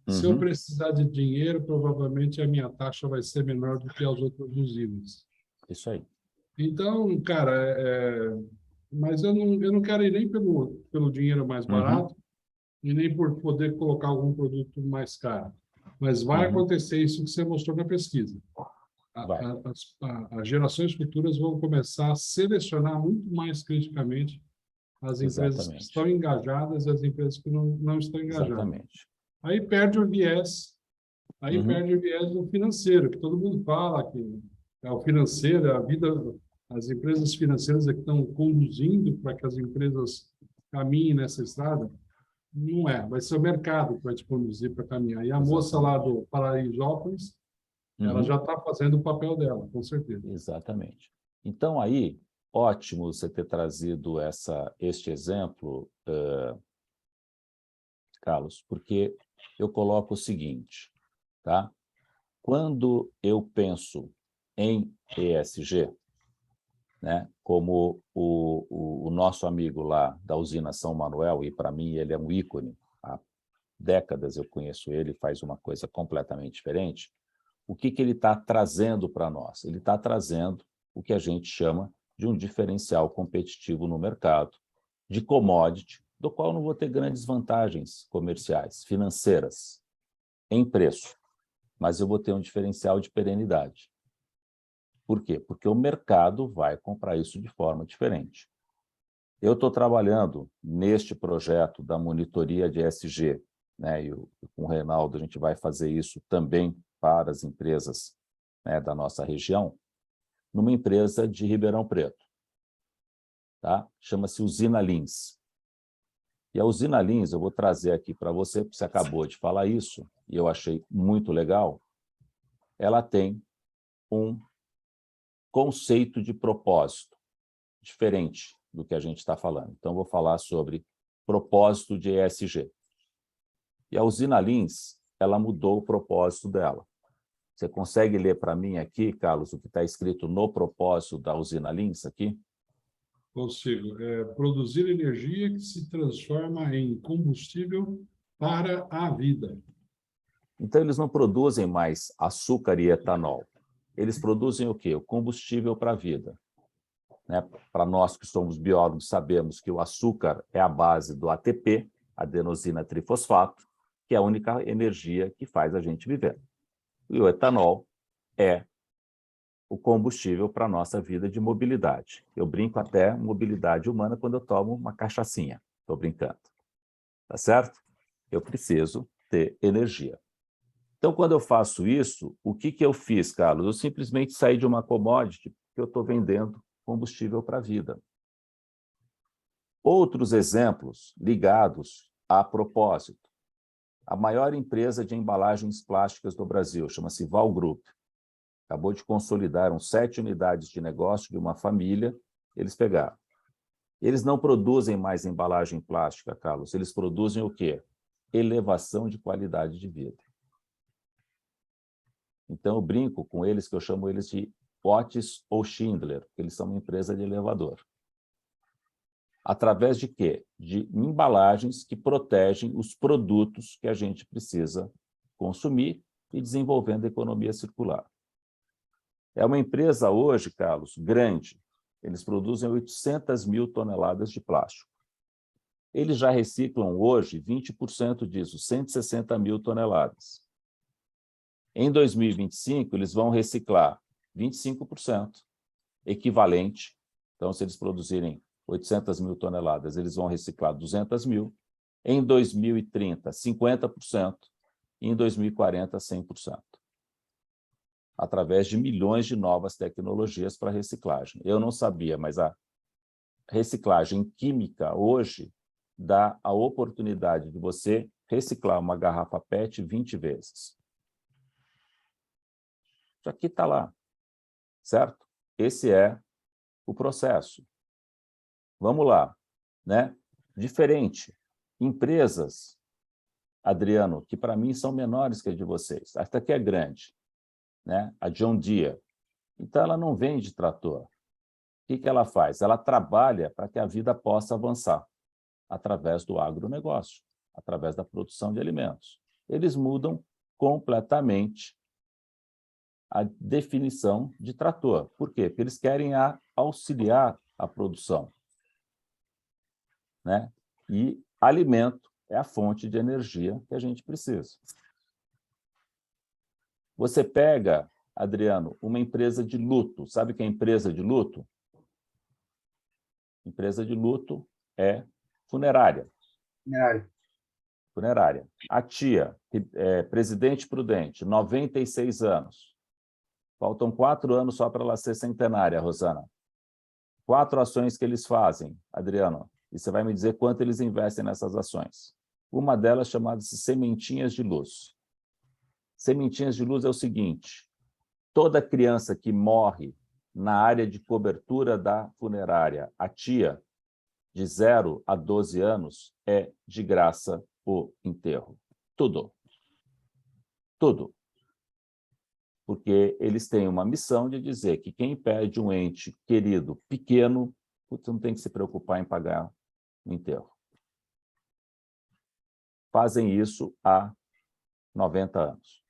se eu precisar de dinheiro, provavelmente a minha taxa vai ser menor do que as outras usinas. Isso aí. Então, cara, mas eu não quero ir nem pelo dinheiro mais barato e nem por poder colocar algum produto mais caro. Mas vai acontecer isso que você mostrou na pesquisa. As gerações futuras vão começar a selecionar muito mais criticamente as empresas que estão engajadas e as empresas que não estão engajadas. Exatamente. Aí perde o viés, perde o viés do financeiro, que todo mundo fala que é o financeiro, a vida, as empresas financeiras é que estão conduzindo para que as empresas caminhem nessa estrada. Não é, vai ser o mercado que vai te conduzir para caminhar. E a moça lá do Paraisópolis, ela já está fazendo o papel dela, com certeza. Exatamente. Então, aí, ótimo você ter trazido este exemplo, Carlos, porque eu coloco o seguinte, tá? Quando eu penso em ESG, né? Como o nosso amigo lá da usina São Manuel, e para mim ele é um ícone, há décadas eu conheço ele, faz uma coisa completamente diferente. O que ele está trazendo para nós? Ele está trazendo o que a gente chama de um diferencial competitivo no mercado, de commodity, do qual não vou ter grandes vantagens comerciais, financeiras, em preço, mas eu vou ter um diferencial de perenidade. Por quê? Porque o mercado vai comprar isso de forma diferente. Eu estou trabalhando neste projeto da monitoria de ESG, né, e com o Reinaldo a gente vai fazer isso também para as empresas, né, da nossa região, numa empresa de Ribeirão Preto. Tá? Chama-se Usina Lins. E a Usina Lins, eu vou trazer aqui para você, porque você acabou de falar isso, e eu achei muito legal, ela tem um conceito de propósito diferente do que a gente está falando. Então, vou falar sobre propósito de ESG. E a Usina Lins, ela mudou o propósito dela. Você consegue ler para mim aqui, Carlos, o que está escrito no propósito da Usina Lins aqui? Consigo. Produzir energia que se transforma em combustível para a vida. Então, eles não produzem mais açúcar e etanol. Eles produzem o quê? O combustível para a vida. Né? Para nós que somos biólogos, sabemos que o açúcar é a base do ATP, adenosina trifosfato, que é a única energia que faz a gente viver. E o etanol é o combustível para a nossa vida de mobilidade. Eu brinco até mobilidade humana quando eu tomo uma cachaçinha. Estou brincando. Tá certo? Eu preciso ter energia. Então, quando eu faço isso, o que eu fiz, Carlos? Eu simplesmente saí de uma commodity que eu estou vendendo combustível para a vida. Outros exemplos ligados a propósito. A maior empresa de embalagens plásticas do Brasil, chama-se Val Group. Acabou de consolidar 7 unidades de negócio de uma família, eles pegaram. Eles não produzem mais embalagem plástica, Carlos, eles produzem o quê? Elevação de qualidade de vida. Então, eu brinco com eles, que eu chamo eles de Otis ou Schindler, porque eles são uma empresa de elevador. Através de quê? De embalagens que protegem os produtos que a gente precisa consumir e desenvolvendo a economia circular. É uma empresa hoje, Carlos, grande. Eles produzem 800 mil toneladas de plástico. Eles já reciclam hoje 20% disso, 160 mil toneladas. Em 2025, eles vão reciclar 25%, equivalente. Então, se eles produzirem 800 mil toneladas, eles vão reciclar 200 mil. Em 2030, 50%. E em 2040, 100%. Através de milhões de novas tecnologias para reciclagem. Eu não sabia, mas a reciclagem química hoje dá a oportunidade de você reciclar uma garrafa PET 20 vezes. Isso aqui está lá, certo? Esse é o processo. Vamos lá, né? Diferente. Empresas, Adriano, que para mim são menores que as de vocês. Esta aqui é grande, né? A John Deere. Então, ela não vende trator. O que ela faz? Ela trabalha para que a vida possa avançar através do agronegócio, através da produção de alimentos. Eles mudam completamente a definição de trator. Por quê? Porque eles querem auxiliar a produção. Né? E alimento é a fonte de energia que a gente precisa. Você pega, Adriano, uma empresa de luto. Sabe o que é empresa de luto? Empresa de luto é funerária. Funerária. A tia, Presidente Prudente, 96 anos. Faltam 4 anos só para ela ser centenária, Rosana. 4 ações que eles fazem, Adriano, e você vai me dizer quanto eles investem nessas ações. Uma delas chamada-se Sementinhas de Luz. Sementinhas de Luz é o seguinte: toda criança que morre na área de cobertura da funerária, a tia, de 0 a 12 anos, é de graça o enterro. Tudo. Tudo. porque eles têm uma missão de dizer que quem perde um ente querido pequeno, você não tem que se preocupar em pagar o enterro. Fazem isso há 90 anos.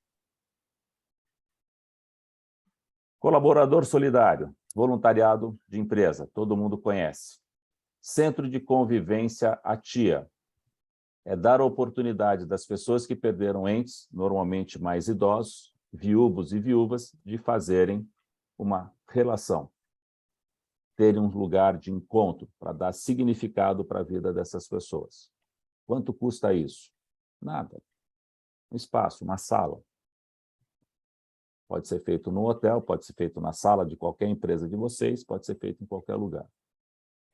Colaborador solidário, voluntariado de empresa, todo mundo conhece. Centro de convivência ATIA, é dar a oportunidade das pessoas que perderam entes, normalmente mais idosos, viúvos e viúvas, de fazerem uma relação, terem um lugar de encontro para dar significado para a vida dessas pessoas. Quanto custa isso? Nada. Um espaço, uma sala. Pode ser feito no hotel, pode ser feito na sala de qualquer empresa de vocês, pode ser feito em qualquer lugar.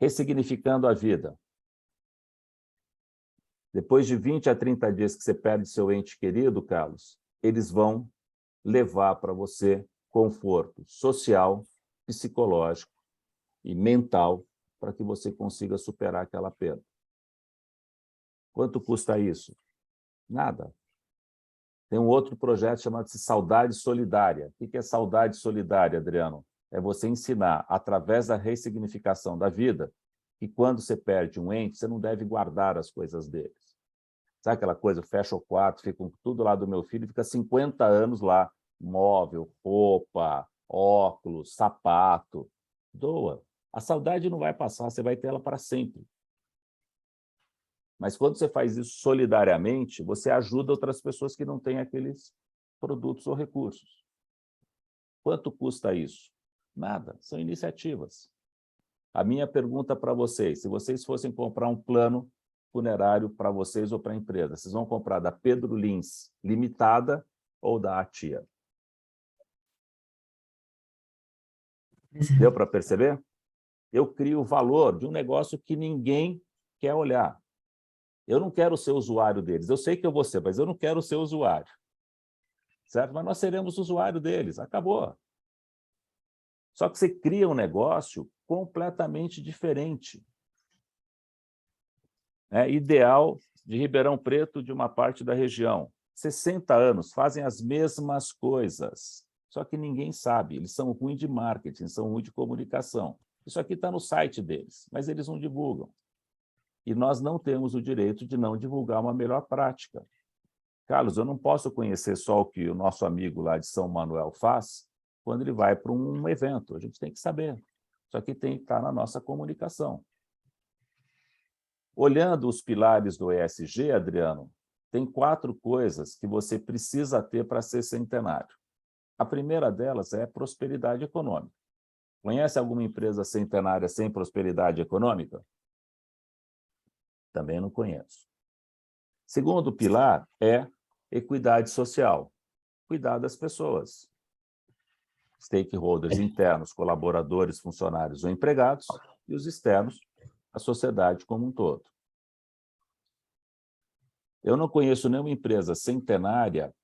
Ressignificando a vida. Depois de 20 a 30 dias que você perde seu ente querido, Carlos, eles vão levar para você conforto social, psicológico e mental para que você consiga superar aquela perda. Quanto custa isso? Nada. Tem um outro projeto chamado-se Saudade Solidária. O que é saudade solidária, Adriano? É você ensinar, através da ressignificação da vida, que quando você perde um ente, você não deve guardar as coisas deles. Sabe aquela coisa, fecha o quarto, fica tudo lá do meu filho, fica 50 anos lá, móvel, roupa, óculos, sapato. Doa. A saudade não vai passar, você vai ter ela para sempre. Mas quando você faz isso solidariamente, você ajuda outras pessoas que não têm aqueles produtos ou recursos. Quanto custa isso? Nada, são iniciativas. A minha pergunta para vocês, se vocês fossem comprar um plano funerário para vocês ou para a empresa, vocês vão comprar da Pedro Lins Limitada ou da ATIA? Deu para perceber? Eu crio o valor de um negócio que ninguém quer olhar. Eu não quero ser usuário deles. Eu sei que eu vou ser, mas eu não quero ser usuário. Certo? Mas nós seremos usuário deles. Acabou. Só que você cria um negócio completamente diferente. É ideal de Ribeirão Preto, de uma parte da região. 60 anos, fazem as mesmas coisas. Só que ninguém sabe. Eles são ruins de marketing, são ruins de comunicação. Isso aqui está no site deles, mas eles não divulgam. E nós não temos o direito de não divulgar uma melhor prática. Carlos, eu não posso conhecer só o que o nosso amigo lá de São Manuel faz quando ele vai para um evento. A gente tem que saber. Isso aqui tem que estar na nossa comunicação. Olhando os pilares do ESG, Adriano, tem 4 coisas que você precisa ter para ser centenário. A primeira delas é prosperidade econômica. Conhece alguma empresa centenária sem prosperidade econômica? Também não conheço. Segundo pilar é equidade social. Cuidar das pessoas. Stakeholders internos, colaboradores, funcionários ou empregados, e os externos, a sociedade como um todo. Eu não conheço nenhuma empresa centenária,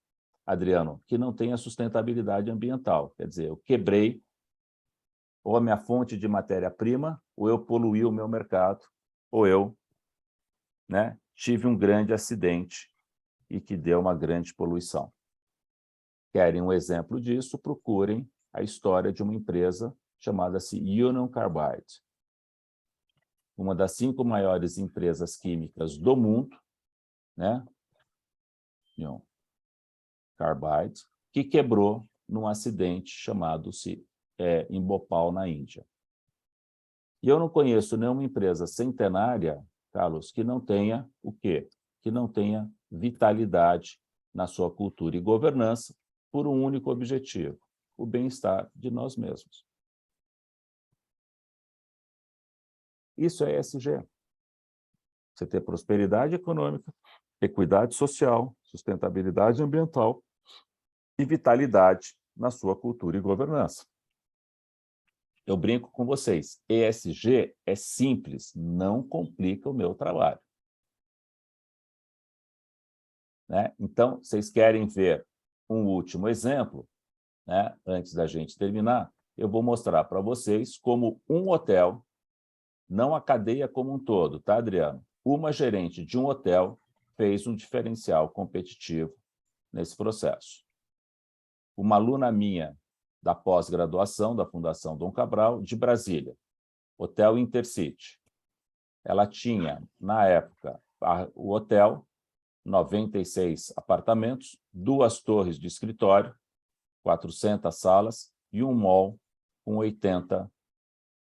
Adriano, que não tenha sustentabilidade ambiental. Quer dizer, eu quebrei ou a minha fonte de matéria-prima, ou eu poluí o meu mercado, ou eu tive um grande acidente e que deu uma grande poluição. Querem um exemplo disso? Procurem a história de uma empresa chamada-se Union Carbide. Uma das 5 maiores empresas químicas do mundo, Union Carbide, que quebrou num acidente chamado-se em Bhopal, na Índia. E eu não conheço nenhuma empresa centenária, Carlos, que não tenha o quê? Que não tenha vitalidade na sua cultura e governança por um único objetivo, o bem-estar de nós mesmos. Isso é ESG. Você ter prosperidade econômica, equidade social, sustentabilidade ambiental e vitalidade na sua cultura e governança. Eu brinco com vocês, ESG é simples, não complica o meu trabalho. Então, vocês querem ver um último exemplo, antes da gente terminar, eu vou mostrar para vocês como um hotel, não a cadeia como um todo, tá, Adriano? Uma gerente de um hotel fez um diferencial competitivo nesse processo. uma aluna minha da pós-graduação da Fundação Dom Cabral, de Brasília, Hotel Intercity. Ela tinha, na época, o hotel, 96 apartamentos, 2 torres de escritório, 400 salas e um mall com 80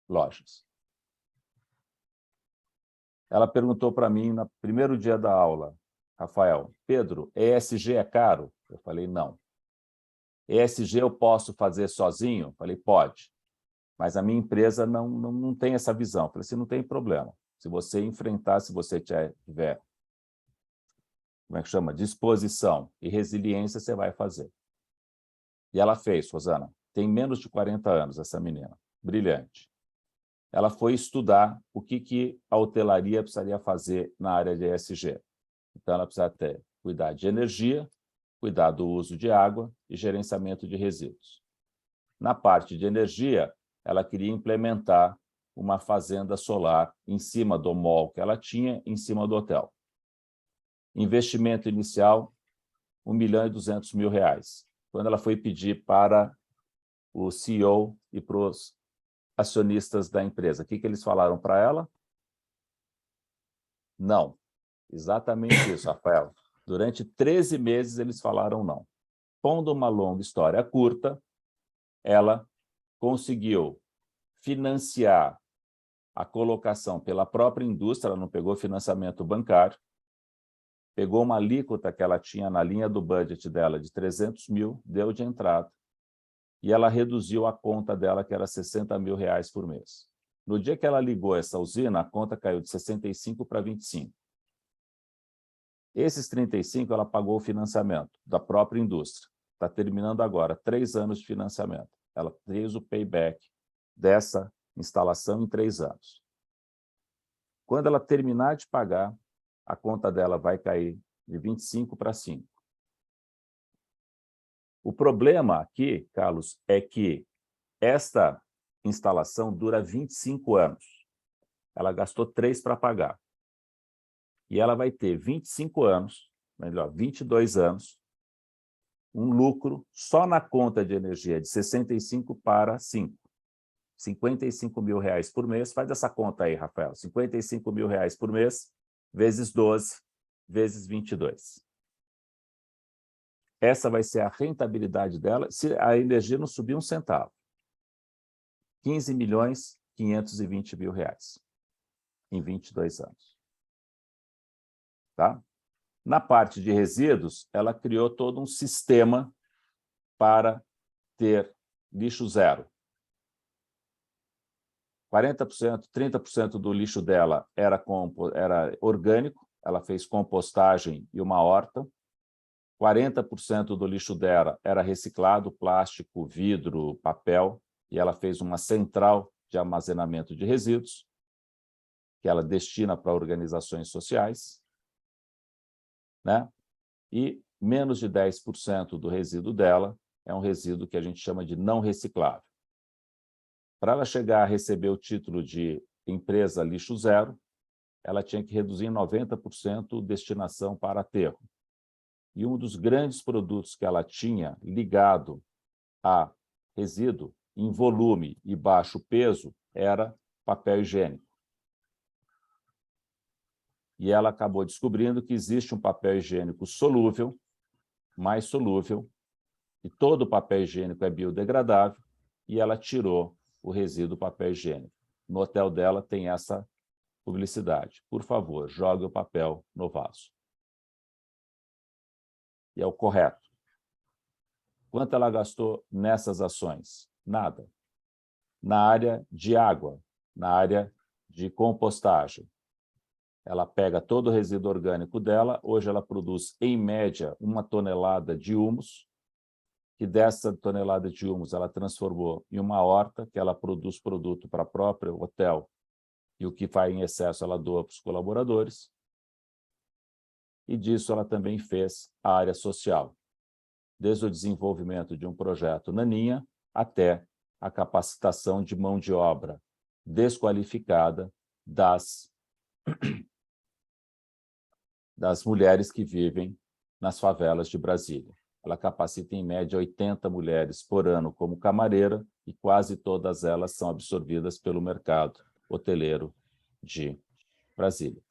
lojas. Ela perguntou para mim, no primeiro dia da aula, Rafael, Pedro, ESG é caro? Eu falei, não. ESG eu posso fazer sozinho? Eu falei, pode. Mas a minha empresa não tem essa visão. Eu falei assim, não tem problema. Se você enfrentar, se você tiver, como é que chama? Disposição e resiliência, você vai fazer. E ela fez, Rosana. Tem menos de 40 anos, essa menina. Brilhante. Ela foi estudar o que a hotelaria precisaria fazer na área de ESG. Então, ela precisa cuidar de energia, cuidar do uso de água e gerenciamento de resíduos. Na parte de energia, ela queria implementar uma fazenda solar em cima do mall que ela tinha, em cima do hotel. Investimento inicial, R$1.200.000. Quando ela foi pedir para o CEO e para os acionistas da empresa, o que eles falaram para ela? Não. Exatamente isso, Rafael. Durante 13 meses, eles falaram não. Pondo uma longa história curta, ela conseguiu financiar a colocação pela própria indústria, ela não pegou financiamento bancário, pegou uma alíquota que ela tinha na linha do budget dela de 300 mil, deu de entrada, e ela reduziu a conta dela, que era R$60 mil por mês. No dia que ela ligou essa usina, a conta caiu de 65 para 25. Esses 35, ela pagou o financiamento da própria indústria. Está terminando agora, 3 anos de financiamento. Ela fez o payback dessa instalação em 3 anos. Quando ela terminar de pagar, a conta dela vai cair de 25 para 5. O problema aqui, Carlos, é que esta instalação dura 25 anos. Ela gastou 3 para pagar. E ela vai ter 25 anos, melhor, 22 anos, um lucro só na conta de energia de 65 para 5. R$55 mil por mês. Faz essa conta aí, Rafael. R$55 mil por mês, vezes 12, vezes 22. Essa vai ser a rentabilidade dela se a energia não subir um centavo. R$15.520.000 em 22 anos. Tá? Na parte de resíduos, ela criou todo um sistema para ter lixo zero. 40%, 30% do lixo dela era orgânico, ela fez compostagem e uma horta. 40% do lixo dela era reciclado, plástico, vidro, papel, e ela fez uma central de armazenamento de resíduos, que ela destina para organizações sociais, né? E menos de 10% do resíduo dela é um resíduo que a gente chama de não reciclável. Para ela chegar a receber o título de empresa lixo zero, ela tinha que reduzir em 90% destinação para aterro. E um dos grandes produtos que ela tinha ligado a resíduo em volume e baixo peso era papel higiênico. E ela acabou descobrindo que existe um papel higiênico solúvel, mais solúvel, e todo papel higiênico é biodegradável, e ela tirou o resíduo papel higiênico. No hotel dela tem essa publicidade. Por favor, jogue o papel no vaso. E é o correto. Quanto ela gastou nessas ações? Nada. Na área de água, na área de compostagem, ela pega todo o resíduo orgânico dela, hoje ela produz, em média, 1 tonelada de humus, que dessa tonelada de humus ela transformou em uma horta, que ela produz produto para o próprio hotel, e o que vai em excesso ela doa para os colaboradores. E disso ela também fez a área social, desde o desenvolvimento de um projeto Naninha até a capacitação de mão de obra desqualificada das mulheres que vivem nas favelas de Brasília. ela capacita, em média, 80 mulheres por ano como camareira e quase todas elas são absorvidas pelo mercado hoteleiro de Brasília.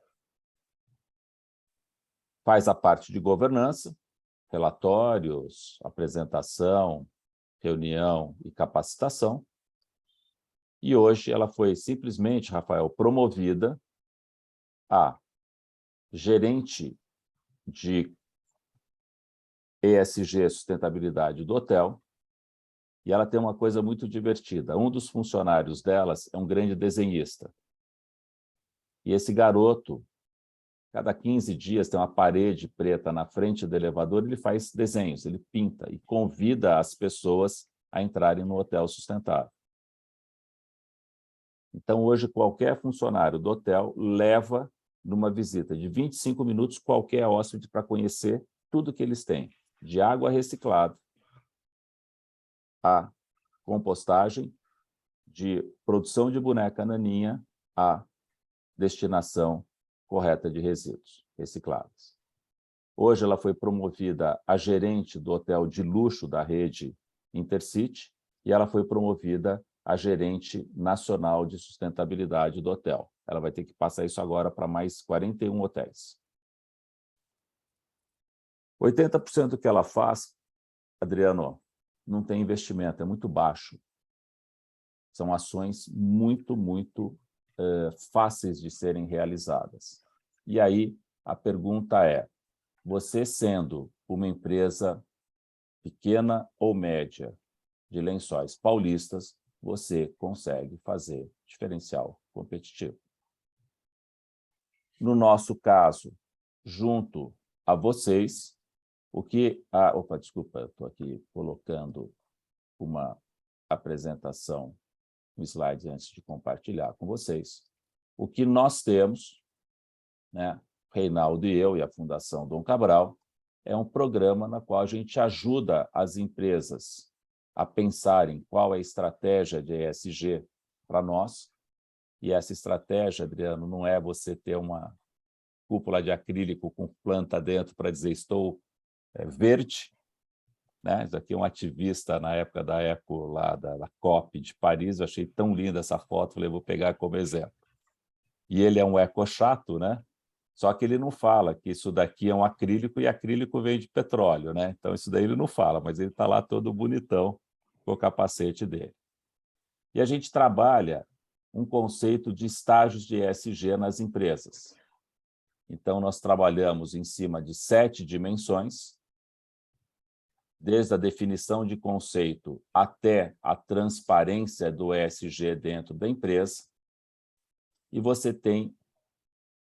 Faz a parte de governança, relatórios, apresentação, reunião e capacitação. E hoje ela foi simplesmente, Rafael, promovida a gerente de ESG, sustentabilidade do hotel, e ela tem uma coisa muito divertida. Um dos funcionários delas é um grande desenhista. E esse garoto, cada 15 dias, tem uma parede preta na frente do elevador, ele faz desenhos, ele pinta e convida as pessoas a entrarem no hotel sustentável. Então, hoje, qualquer funcionário do hotel leva, numa visita de 25 minutos, qualquer hóspede para conhecer tudo que eles têm, de água reciclada, a compostagem, de produção de boneca naninha, a destinação correta de resíduos recicláveis. Hoje ela foi promovida a gerente do hotel de luxo da rede Intercity e ela foi promovida a gerente nacional de sustentabilidade do hotel. Ela vai ter que passar isso agora para mais 41 hotéis. 80% do que ela faz, Adriano, não tem investimento, é muito baixo. São ações muito fáceis de serem realizadas. E aí, a pergunta é, você sendo uma empresa pequena ou média de Lençóis Paulistas, você consegue fazer diferencial competitivo. No nosso caso, junto a vocês, o que... Opa, desculpa, eu estou aqui colocando uma apresentação, um slide antes de compartilhar com vocês. O que nós temos, né, Reinaldo e eu e a Fundação Dom Cabral, é um programa na qual a gente ajuda as empresas a pensarem qual é a estratégia de ESG para nós. E essa estratégia, Adriano, não é você ter uma cúpula de acrílico com planta dentro para dizer estou verde, né? Isso aqui é um ativista na época da Eco, lá da COP de Paris, eu achei tão linda essa foto, falei, vou pegar como exemplo. E ele é um eco chato, né? Só que ele não fala que isso daqui é um acrílico e acrílico vem de petróleo, né? Então isso daí ele não fala, mas ele está lá todo bonitão com o capacete dele. E a gente trabalha um conceito de estágios de ESG nas empresas. Então nós trabalhamos em cima de 7 dimensões, desde a definição de conceito até a transparência do ESG dentro da empresa, e você tem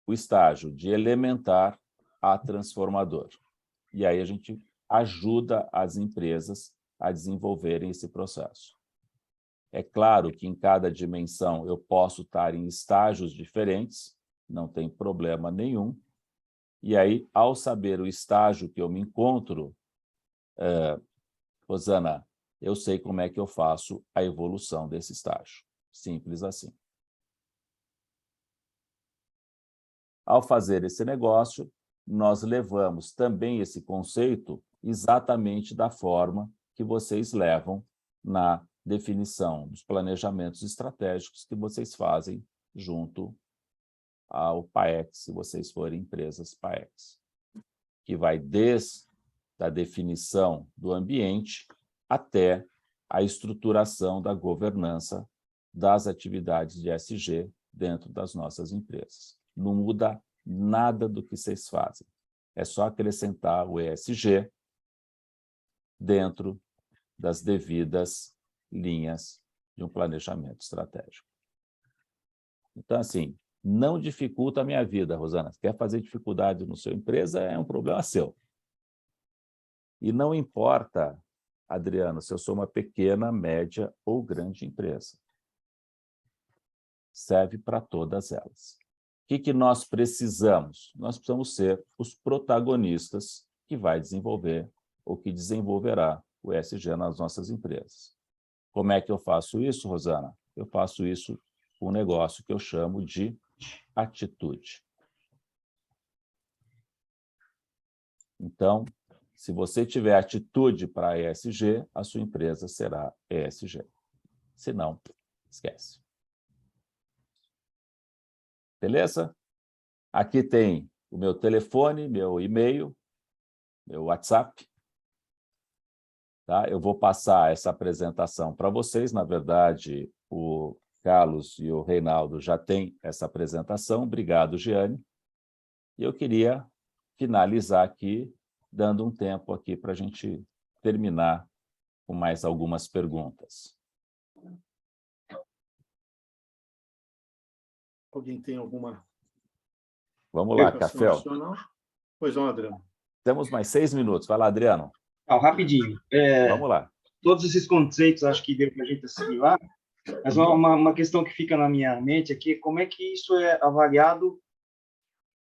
o estágio de elementar a transformador. E aí a gente ajuda as empresas a desenvolverem esse processo. É claro que em cada dimensão eu posso estar em estágios diferentes, não tem problema nenhum, e aí, ao saber o estágio que eu me encontro, Rosana, eu sei como é que eu faço a evolução desse estágio. Simples assim. Ao fazer esse negócio, nós levamos também esse conceito exatamente da forma que vocês levam na definição dos planejamentos estratégicos que vocês fazem junto ao PAEX, se vocês forem empresas PAEX, que vai desde a definição do ambiente até a estruturação da governança das atividades de ESG dentro das nossas empresas. Não muda nada do que vocês fazem. É só acrescentar o ESG dentro das devidas linhas de um planejamento estratégico. Então, assim, não dificulta a minha vida, Rosana. Se quer fazer dificuldade na sua empresa, é um problema seu. E não importa, Adriano, se eu sou uma pequena, média ou grande empresa. Serve para todas elas. O que nós precisamos? Nós precisamos ser os protagonistas que vai desenvolver ou que desenvolverá o ESG nas nossas empresas. Como é que eu faço isso, Rosana? Eu faço isso com um negócio que eu chamo de atitude. Então, Se você tiver atitude para ESG, a sua empresa será ESG. Se não, esquece. Beleza? Aqui tem o meu telefone, meu e-mail, meu WhatsApp. Tá? Eu vou passar essa apresentação para vocês. Na verdade, o Carlos e o Reinaldo já têm essa apresentação. Obrigado, Giane. E eu queria finalizar aqui, dando um tempo aqui para a gente terminar com mais algumas perguntas. Alguém tem alguma... Vamos lá, Café. Pois não, Adriano. Temos mais 6 minutos. Vai lá, Adriano. Rapidinho. Vamos lá. Todos esses conceitos, acho que deu para a gente assimilar, mas uma questão que fica na minha mente aqui é como é que isso é avaliado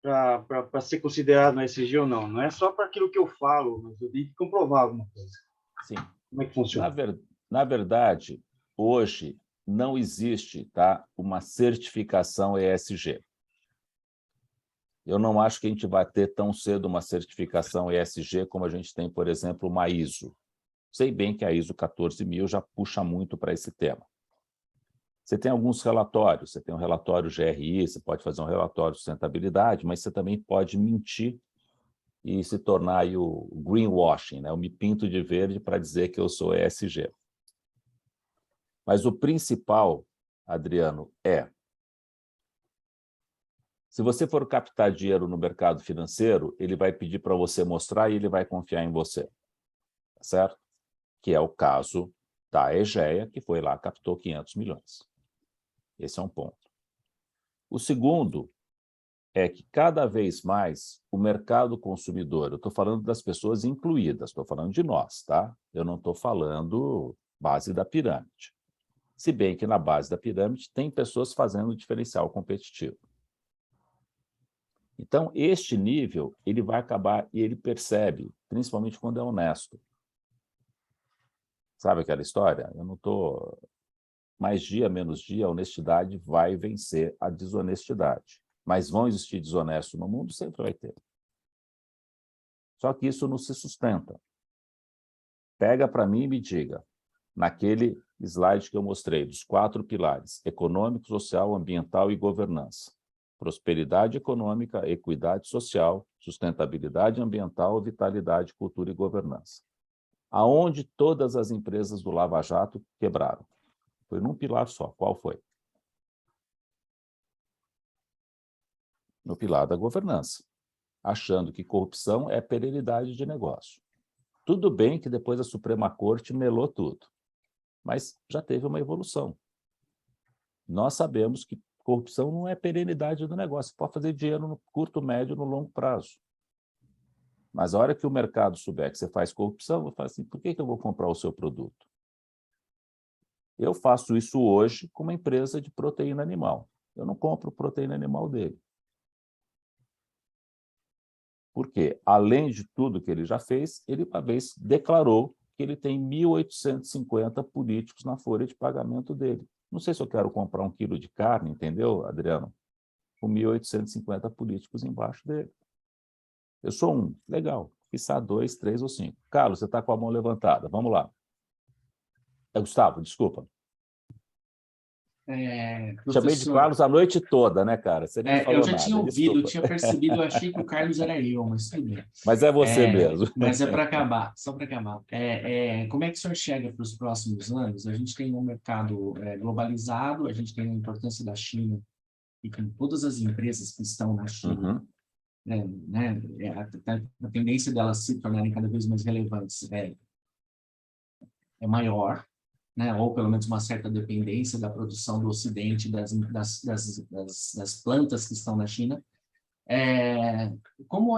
para ser considerado no ESG ou não. Não é só para aquilo que eu falo, mas eu tenho que comprovar alguma coisa. Sim. Como é que funciona? Na verdade, hoje não existe, tá, uma certificação ESG. Eu não acho que a gente vai ter tão cedo uma certificação ESG como a gente tem, por exemplo, uma ISO. Sei bem que a ISO 14000 já puxa muito para esse tema. Você tem alguns relatórios, você tem um relatório GRI, você pode fazer um relatório de sustentabilidade, mas você também pode mentir e se tornar aí o greenwashing, né? Eu me pinto de verde para dizer que eu sou ESG. Mas o principal, Adriano, se você for captar dinheiro no mercado financeiro, ele vai pedir para você mostrar e ele vai confiar em você. Tá certo? Que é o caso da Egea, que foi lá, captou 500 milhões. Esse é um ponto. O segundo é que cada vez mais o mercado consumidor, eu estou falando das pessoas incluídas, estou falando de nós, tá? Eu não estou falando base da pirâmide. Se bem que na base da pirâmide tem pessoas fazendo diferencial competitivo. Então, este nível, ele vai acabar e ele percebe, principalmente quando é honesto. Sabe aquela história? Eu não estou... Mais dia, menos dia, a honestidade vai vencer a desonestidade. Mas vão existir desonestos no mundo? Sempre vai ter. Só que isso não se sustenta. Pega para mim e me diga, naquele slide que eu mostrei, dos 4 pilares, econômico, social, ambiental e governança. Prosperidade econômica, equidade social, sustentabilidade ambiental, vitalidade, cultura e governança. Aonde todas as empresas do Lava Jato quebraram? Foi num pilar só. Qual foi? No pilar da governança, achando que corrupção é perenidade de negócio. Tudo bem que depois a Suprema Corte melou tudo, mas já teve uma evolução. Nós sabemos que corrupção não é perenidade do negócio, você pode fazer dinheiro no curto, médio e no longo prazo. Mas a hora que o mercado souber que você faz corrupção, eu vou falar assim, por que eu vou comprar o seu produto? Eu faço isso hoje com uma empresa de proteína animal. Eu não compro proteína animal dele. Porque, além de tudo que ele já fez, ele uma vez declarou que ele tem 1.850 políticos na folha de pagamento dele. Não sei se eu quero comprar 1 quilo de carne, entendeu, Adriano? Com 1.850 políticos embaixo dele. Eu sou um, legal. Quiçá 2, 3 ou 5. Carlos, você está com a mão levantada. Vamos lá. Gustavo, desculpa. Chamei de Carlos a noite toda, né, cara? Você nem falou eu já nada. tinha ouvido, Desculpa. tinha percebido, eu achei que o Carlos era eu, mas tudo bem. Mas é você mesmo. Mas é para acabar, só para acabar. Como é que o senhor chega para os próximos anos? A gente tem um mercado globalizado, a gente tem a importância da China, e com todas as empresas que estão na China, a tendência delas se tornarem cada vez mais relevantes é maior, né? Ou pelo menos uma certa dependência da produção do Ocidente, das plantas que estão na China. Como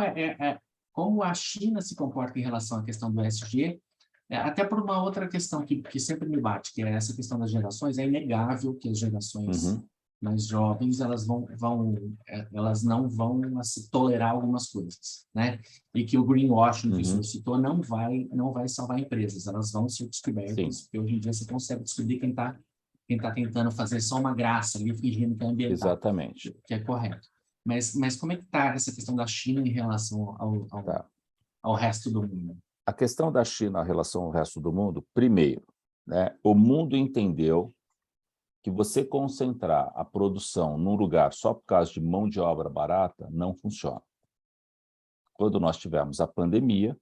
a China se comporta em relação à questão do ESG, até por uma outra questão que sempre me bate, que é essa questão das gerações. É inegável que as gerações mais jovens elas não vão se tolerar algumas coisas, né? E que o greenwashing que o senhor citou não vai salvar empresas, elas vão ser descobertas, porque hoje em dia você consegue descobrir quem tá tentando fazer só uma graça ali, fingindo que é ambiental. Exatamente. Que é correto. Mas como é que está essa questão da China em relação ao resto do mundo? a questão da China em relação ao resto do mundo, primeiro, né, o mundo entendeu que você concentrar a produção num lugar só por causa de mão de obra barata não funciona. Quando nós tivemos a pandemia,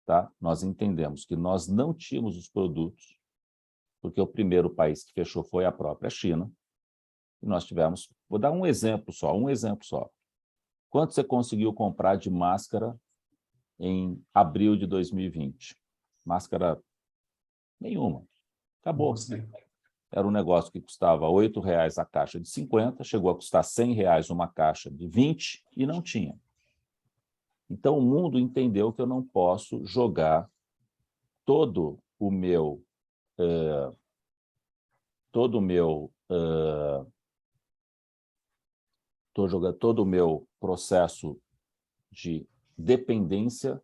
tá, nós entendemos que nós não tínhamos os produtos, porque o primeiro país que fechou foi a própria China, e nós tivemos, vou dar um exemplo só. Quanto você conseguiu comprar de máscara em abril de 2020? Máscara nenhuma. Acabou. Era um negócio que custava R$ 8,00 a caixa de 50, chegou a custar R$ 100,00 uma caixa de 20 e não tinha. Então, o mundo entendeu que eu não posso jogar todo o meu processo de dependência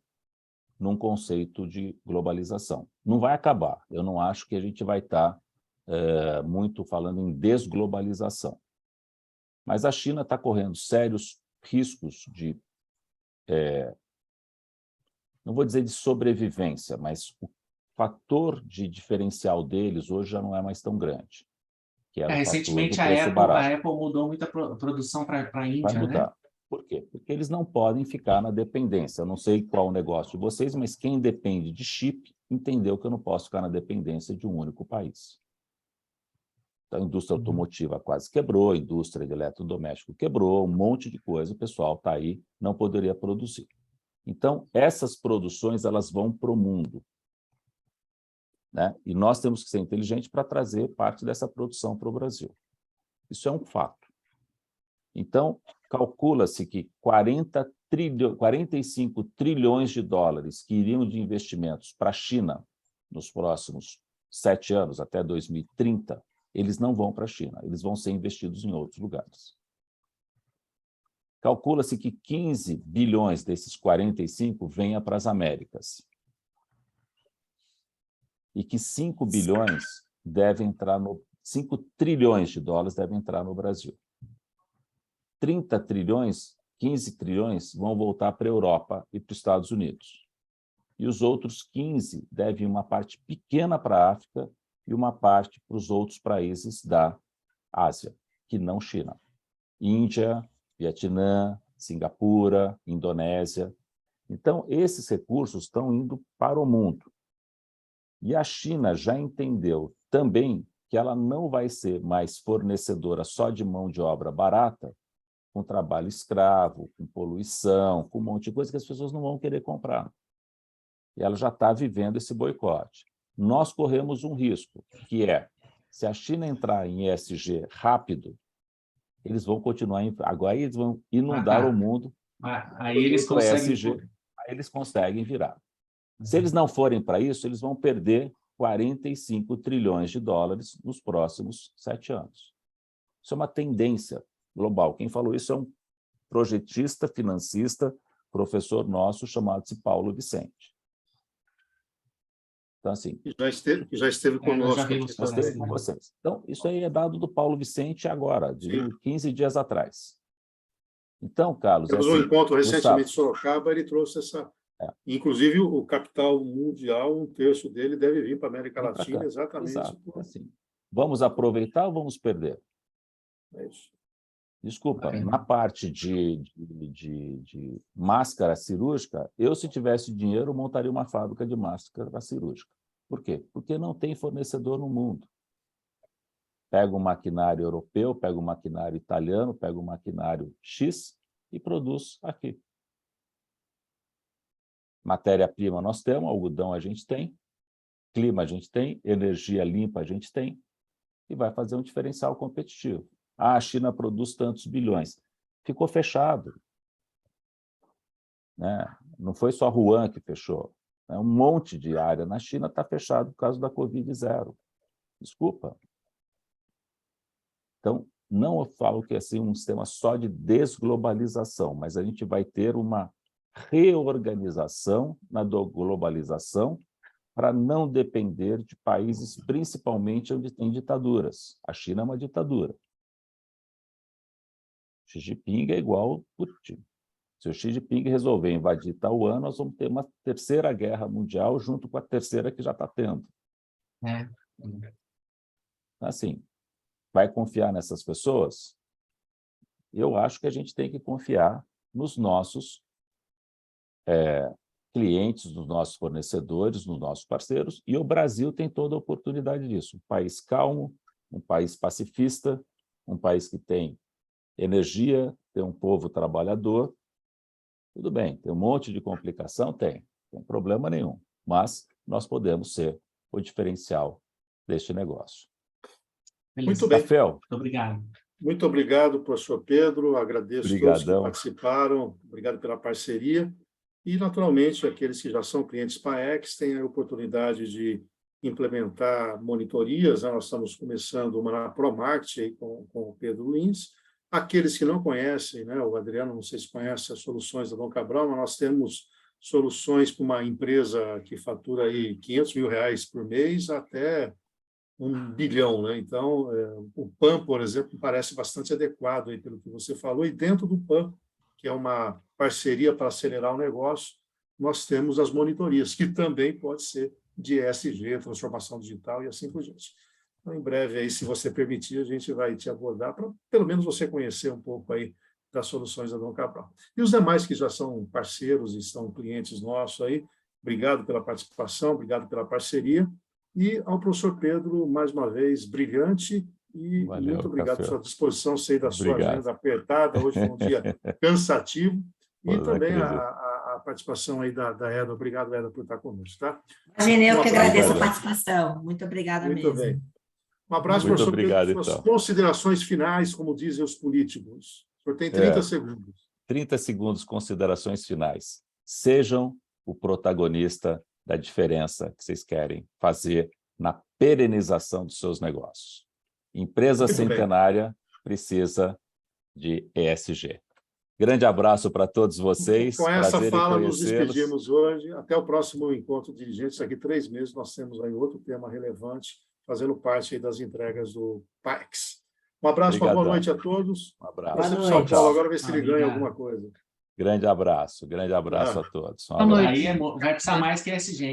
num conceito de globalização. Não vai acabar. Eu não acho que a gente vai estar muito falando em desglobalização. Mas a China está correndo sérios riscos de, não vou dizer de sobrevivência, mas o fator de diferencial deles hoje já não é mais tão grande. Que era recentemente a Apple mudou muita produção para a Índia, vai mudar. né? Por quê? Porque eles não podem ficar na dependência. Eu não sei qual o negócio de vocês, mas quem depende de chip entendeu que eu não posso ficar na dependência de um único país. Então, a indústria automotiva quase quebrou, a indústria de eletrodoméstico quebrou, um monte de coisa, o pessoal está aí, não poderia produzir. Então, essas produções elas vão para o mundo, né? E nós temos que ser inteligentes para trazer parte dessa produção para o Brasil. Isso é um fato. Então, calcula-se que 45 trilhões de dólares que iriam de investimentos para a China nos próximos 7 anos, até 2030, eles não vão para a China, eles vão ser investidos em outros lugares. Calcula-se que 15 bilhões desses 45 venha para as Américas. E que 5 trilhões de dólares devem entrar no Brasil. 30 trilhões, 15 trilhões vão voltar para a Europa e para os Estados Unidos. E os outros 15 devem ir uma parte pequena para a África e uma parte para os outros países da Ásia, que não China. Índia, Vietnã, Singapura, Indonésia. Então, esses recursos estão indo para o mundo. E a China já entendeu também que ela não vai ser mais fornecedora só de mão de obra barata, com trabalho escravo, com poluição, com um monte de coisa que as pessoas não vão querer comprar. E ela já está vivendo esse boicote. Nós corremos um risco, que é, se a China entrar em ESG rápido, eles vão continuar, agora eles vão inundar o mundo. Aí eles conseguem... ESG, aí eles conseguem virar. Se eles não forem para isso, eles vão perder 45 trilhões de dólares nos próximos 7 anos. Isso é uma tendência global. Quem falou isso é um projetista, financista, professor nosso, chamado-se Paulo Vicente. Então, assim... Que já esteve conosco. Esteve com vocês. Então, isso aí é dado do Paulo Vicente agora, de 15 dias atrás. Então, Carlos... Temos um encontro recentemente em Sorocaba, ele trouxe essa... Inclusive, o capital mundial, 1/3 dele deve vir para a América Latina, exatamente. Assim. Vamos aproveitar ou vamos perder? É isso. Desculpa, na parte de máscara cirúrgica, eu, se tivesse dinheiro, montaria uma fábrica de máscara cirúrgica. Por quê? Porque não tem fornecedor no mundo. Pega um maquinário europeu, pega um maquinário italiano, pega um maquinário X e produz aqui. Matéria-prima nós temos, algodão a gente tem, clima a gente tem, energia limpa a gente tem, e vai fazer um diferencial competitivo. A China produz tantos bilhões. Ficou fechado. Né? Não foi só Wuhan que fechou. Um monte de área na China está fechado por causa da Covid-0. Desculpa. Então, não eu falo que é assim, um sistema só de desglobalização, mas a gente vai ter uma reorganização na globalização para não depender de países, principalmente onde tem ditaduras. A China é uma ditadura. Xi Jinping é igual ao Putin. Se o Xi Jinping resolver invadir Taiwan, nós vamos ter uma terceira guerra mundial junto com a terceira que já está tendo. Assim, vai confiar nessas pessoas? Eu acho que a gente tem que confiar nos nossos clientes, nos nossos fornecedores, nos nossos parceiros, e o Brasil tem toda a oportunidade disso. Um país calmo, um país pacifista, um país que tem energia, tem um povo trabalhador. Tudo bem, tem um monte de complicação? Tem problema nenhum, mas nós podemos ser o diferencial deste negócio. Muito bem. Rafael. Muito obrigado. Muito obrigado, professor Pedro. Agradeço a todos que participaram. Obrigado pela parceria. E, naturalmente, aqueles que já são clientes PAEX têm a oportunidade de implementar monitorias. Nós estamos começando uma na ProMarket com o Pedro Lins. Aqueles que não conhecem, né, o Adriano, não sei se conhece as soluções da Dom Cabral, mas nós temos soluções para uma empresa que fatura aí R$500 mil por mês até R$1 bilhão, né? Então, o PAN, por exemplo, parece bastante adequado aí pelo que você falou, e dentro do PAN, que é uma parceria para acelerar o negócio, nós temos as monitorias, que também pode ser de ESG, transformação digital e assim por diante. Então, em breve, aí, se você permitir, a gente vai te abordar para, pelo menos, você conhecer um pouco aí das soluções da Dom Cabral. E os demais que já são parceiros e são clientes nossos aí, obrigado pela participação, obrigado pela parceria. E ao professor Pedro, mais uma vez, brilhante, e muito obrigado pela sua disposição, sei da sua agenda apertada, hoje foi um dia cansativo, e também a participação aí da Eda. Obrigado, Eda, por estar conosco, tá? Imagina, eu que agradeço a participação. Muito obrigada mesmo. Muito bem. Um abraço, professor Pedro. Suas considerações finais, como dizem os políticos. O senhor tem 30 segundos. 30 segundos, considerações finais. Sejam o protagonista da diferença que vocês querem fazer na perenização dos seus negócios. Empresa centenária precisa de ESG. Grande abraço para todos vocês. Com essa fala, nos despedimos hoje. Até o próximo encontro de dirigentes. Daqui 3 meses nós temos aí outro tema relevante, fazendo parte aí das entregas do PAEX. Um abraço, uma boa noite a todos. Um abraço. São Paulo, agora ver se ele ganha alguma coisa. Grande abraço a todos. Boa noite. Aí vai precisar mais que ESG.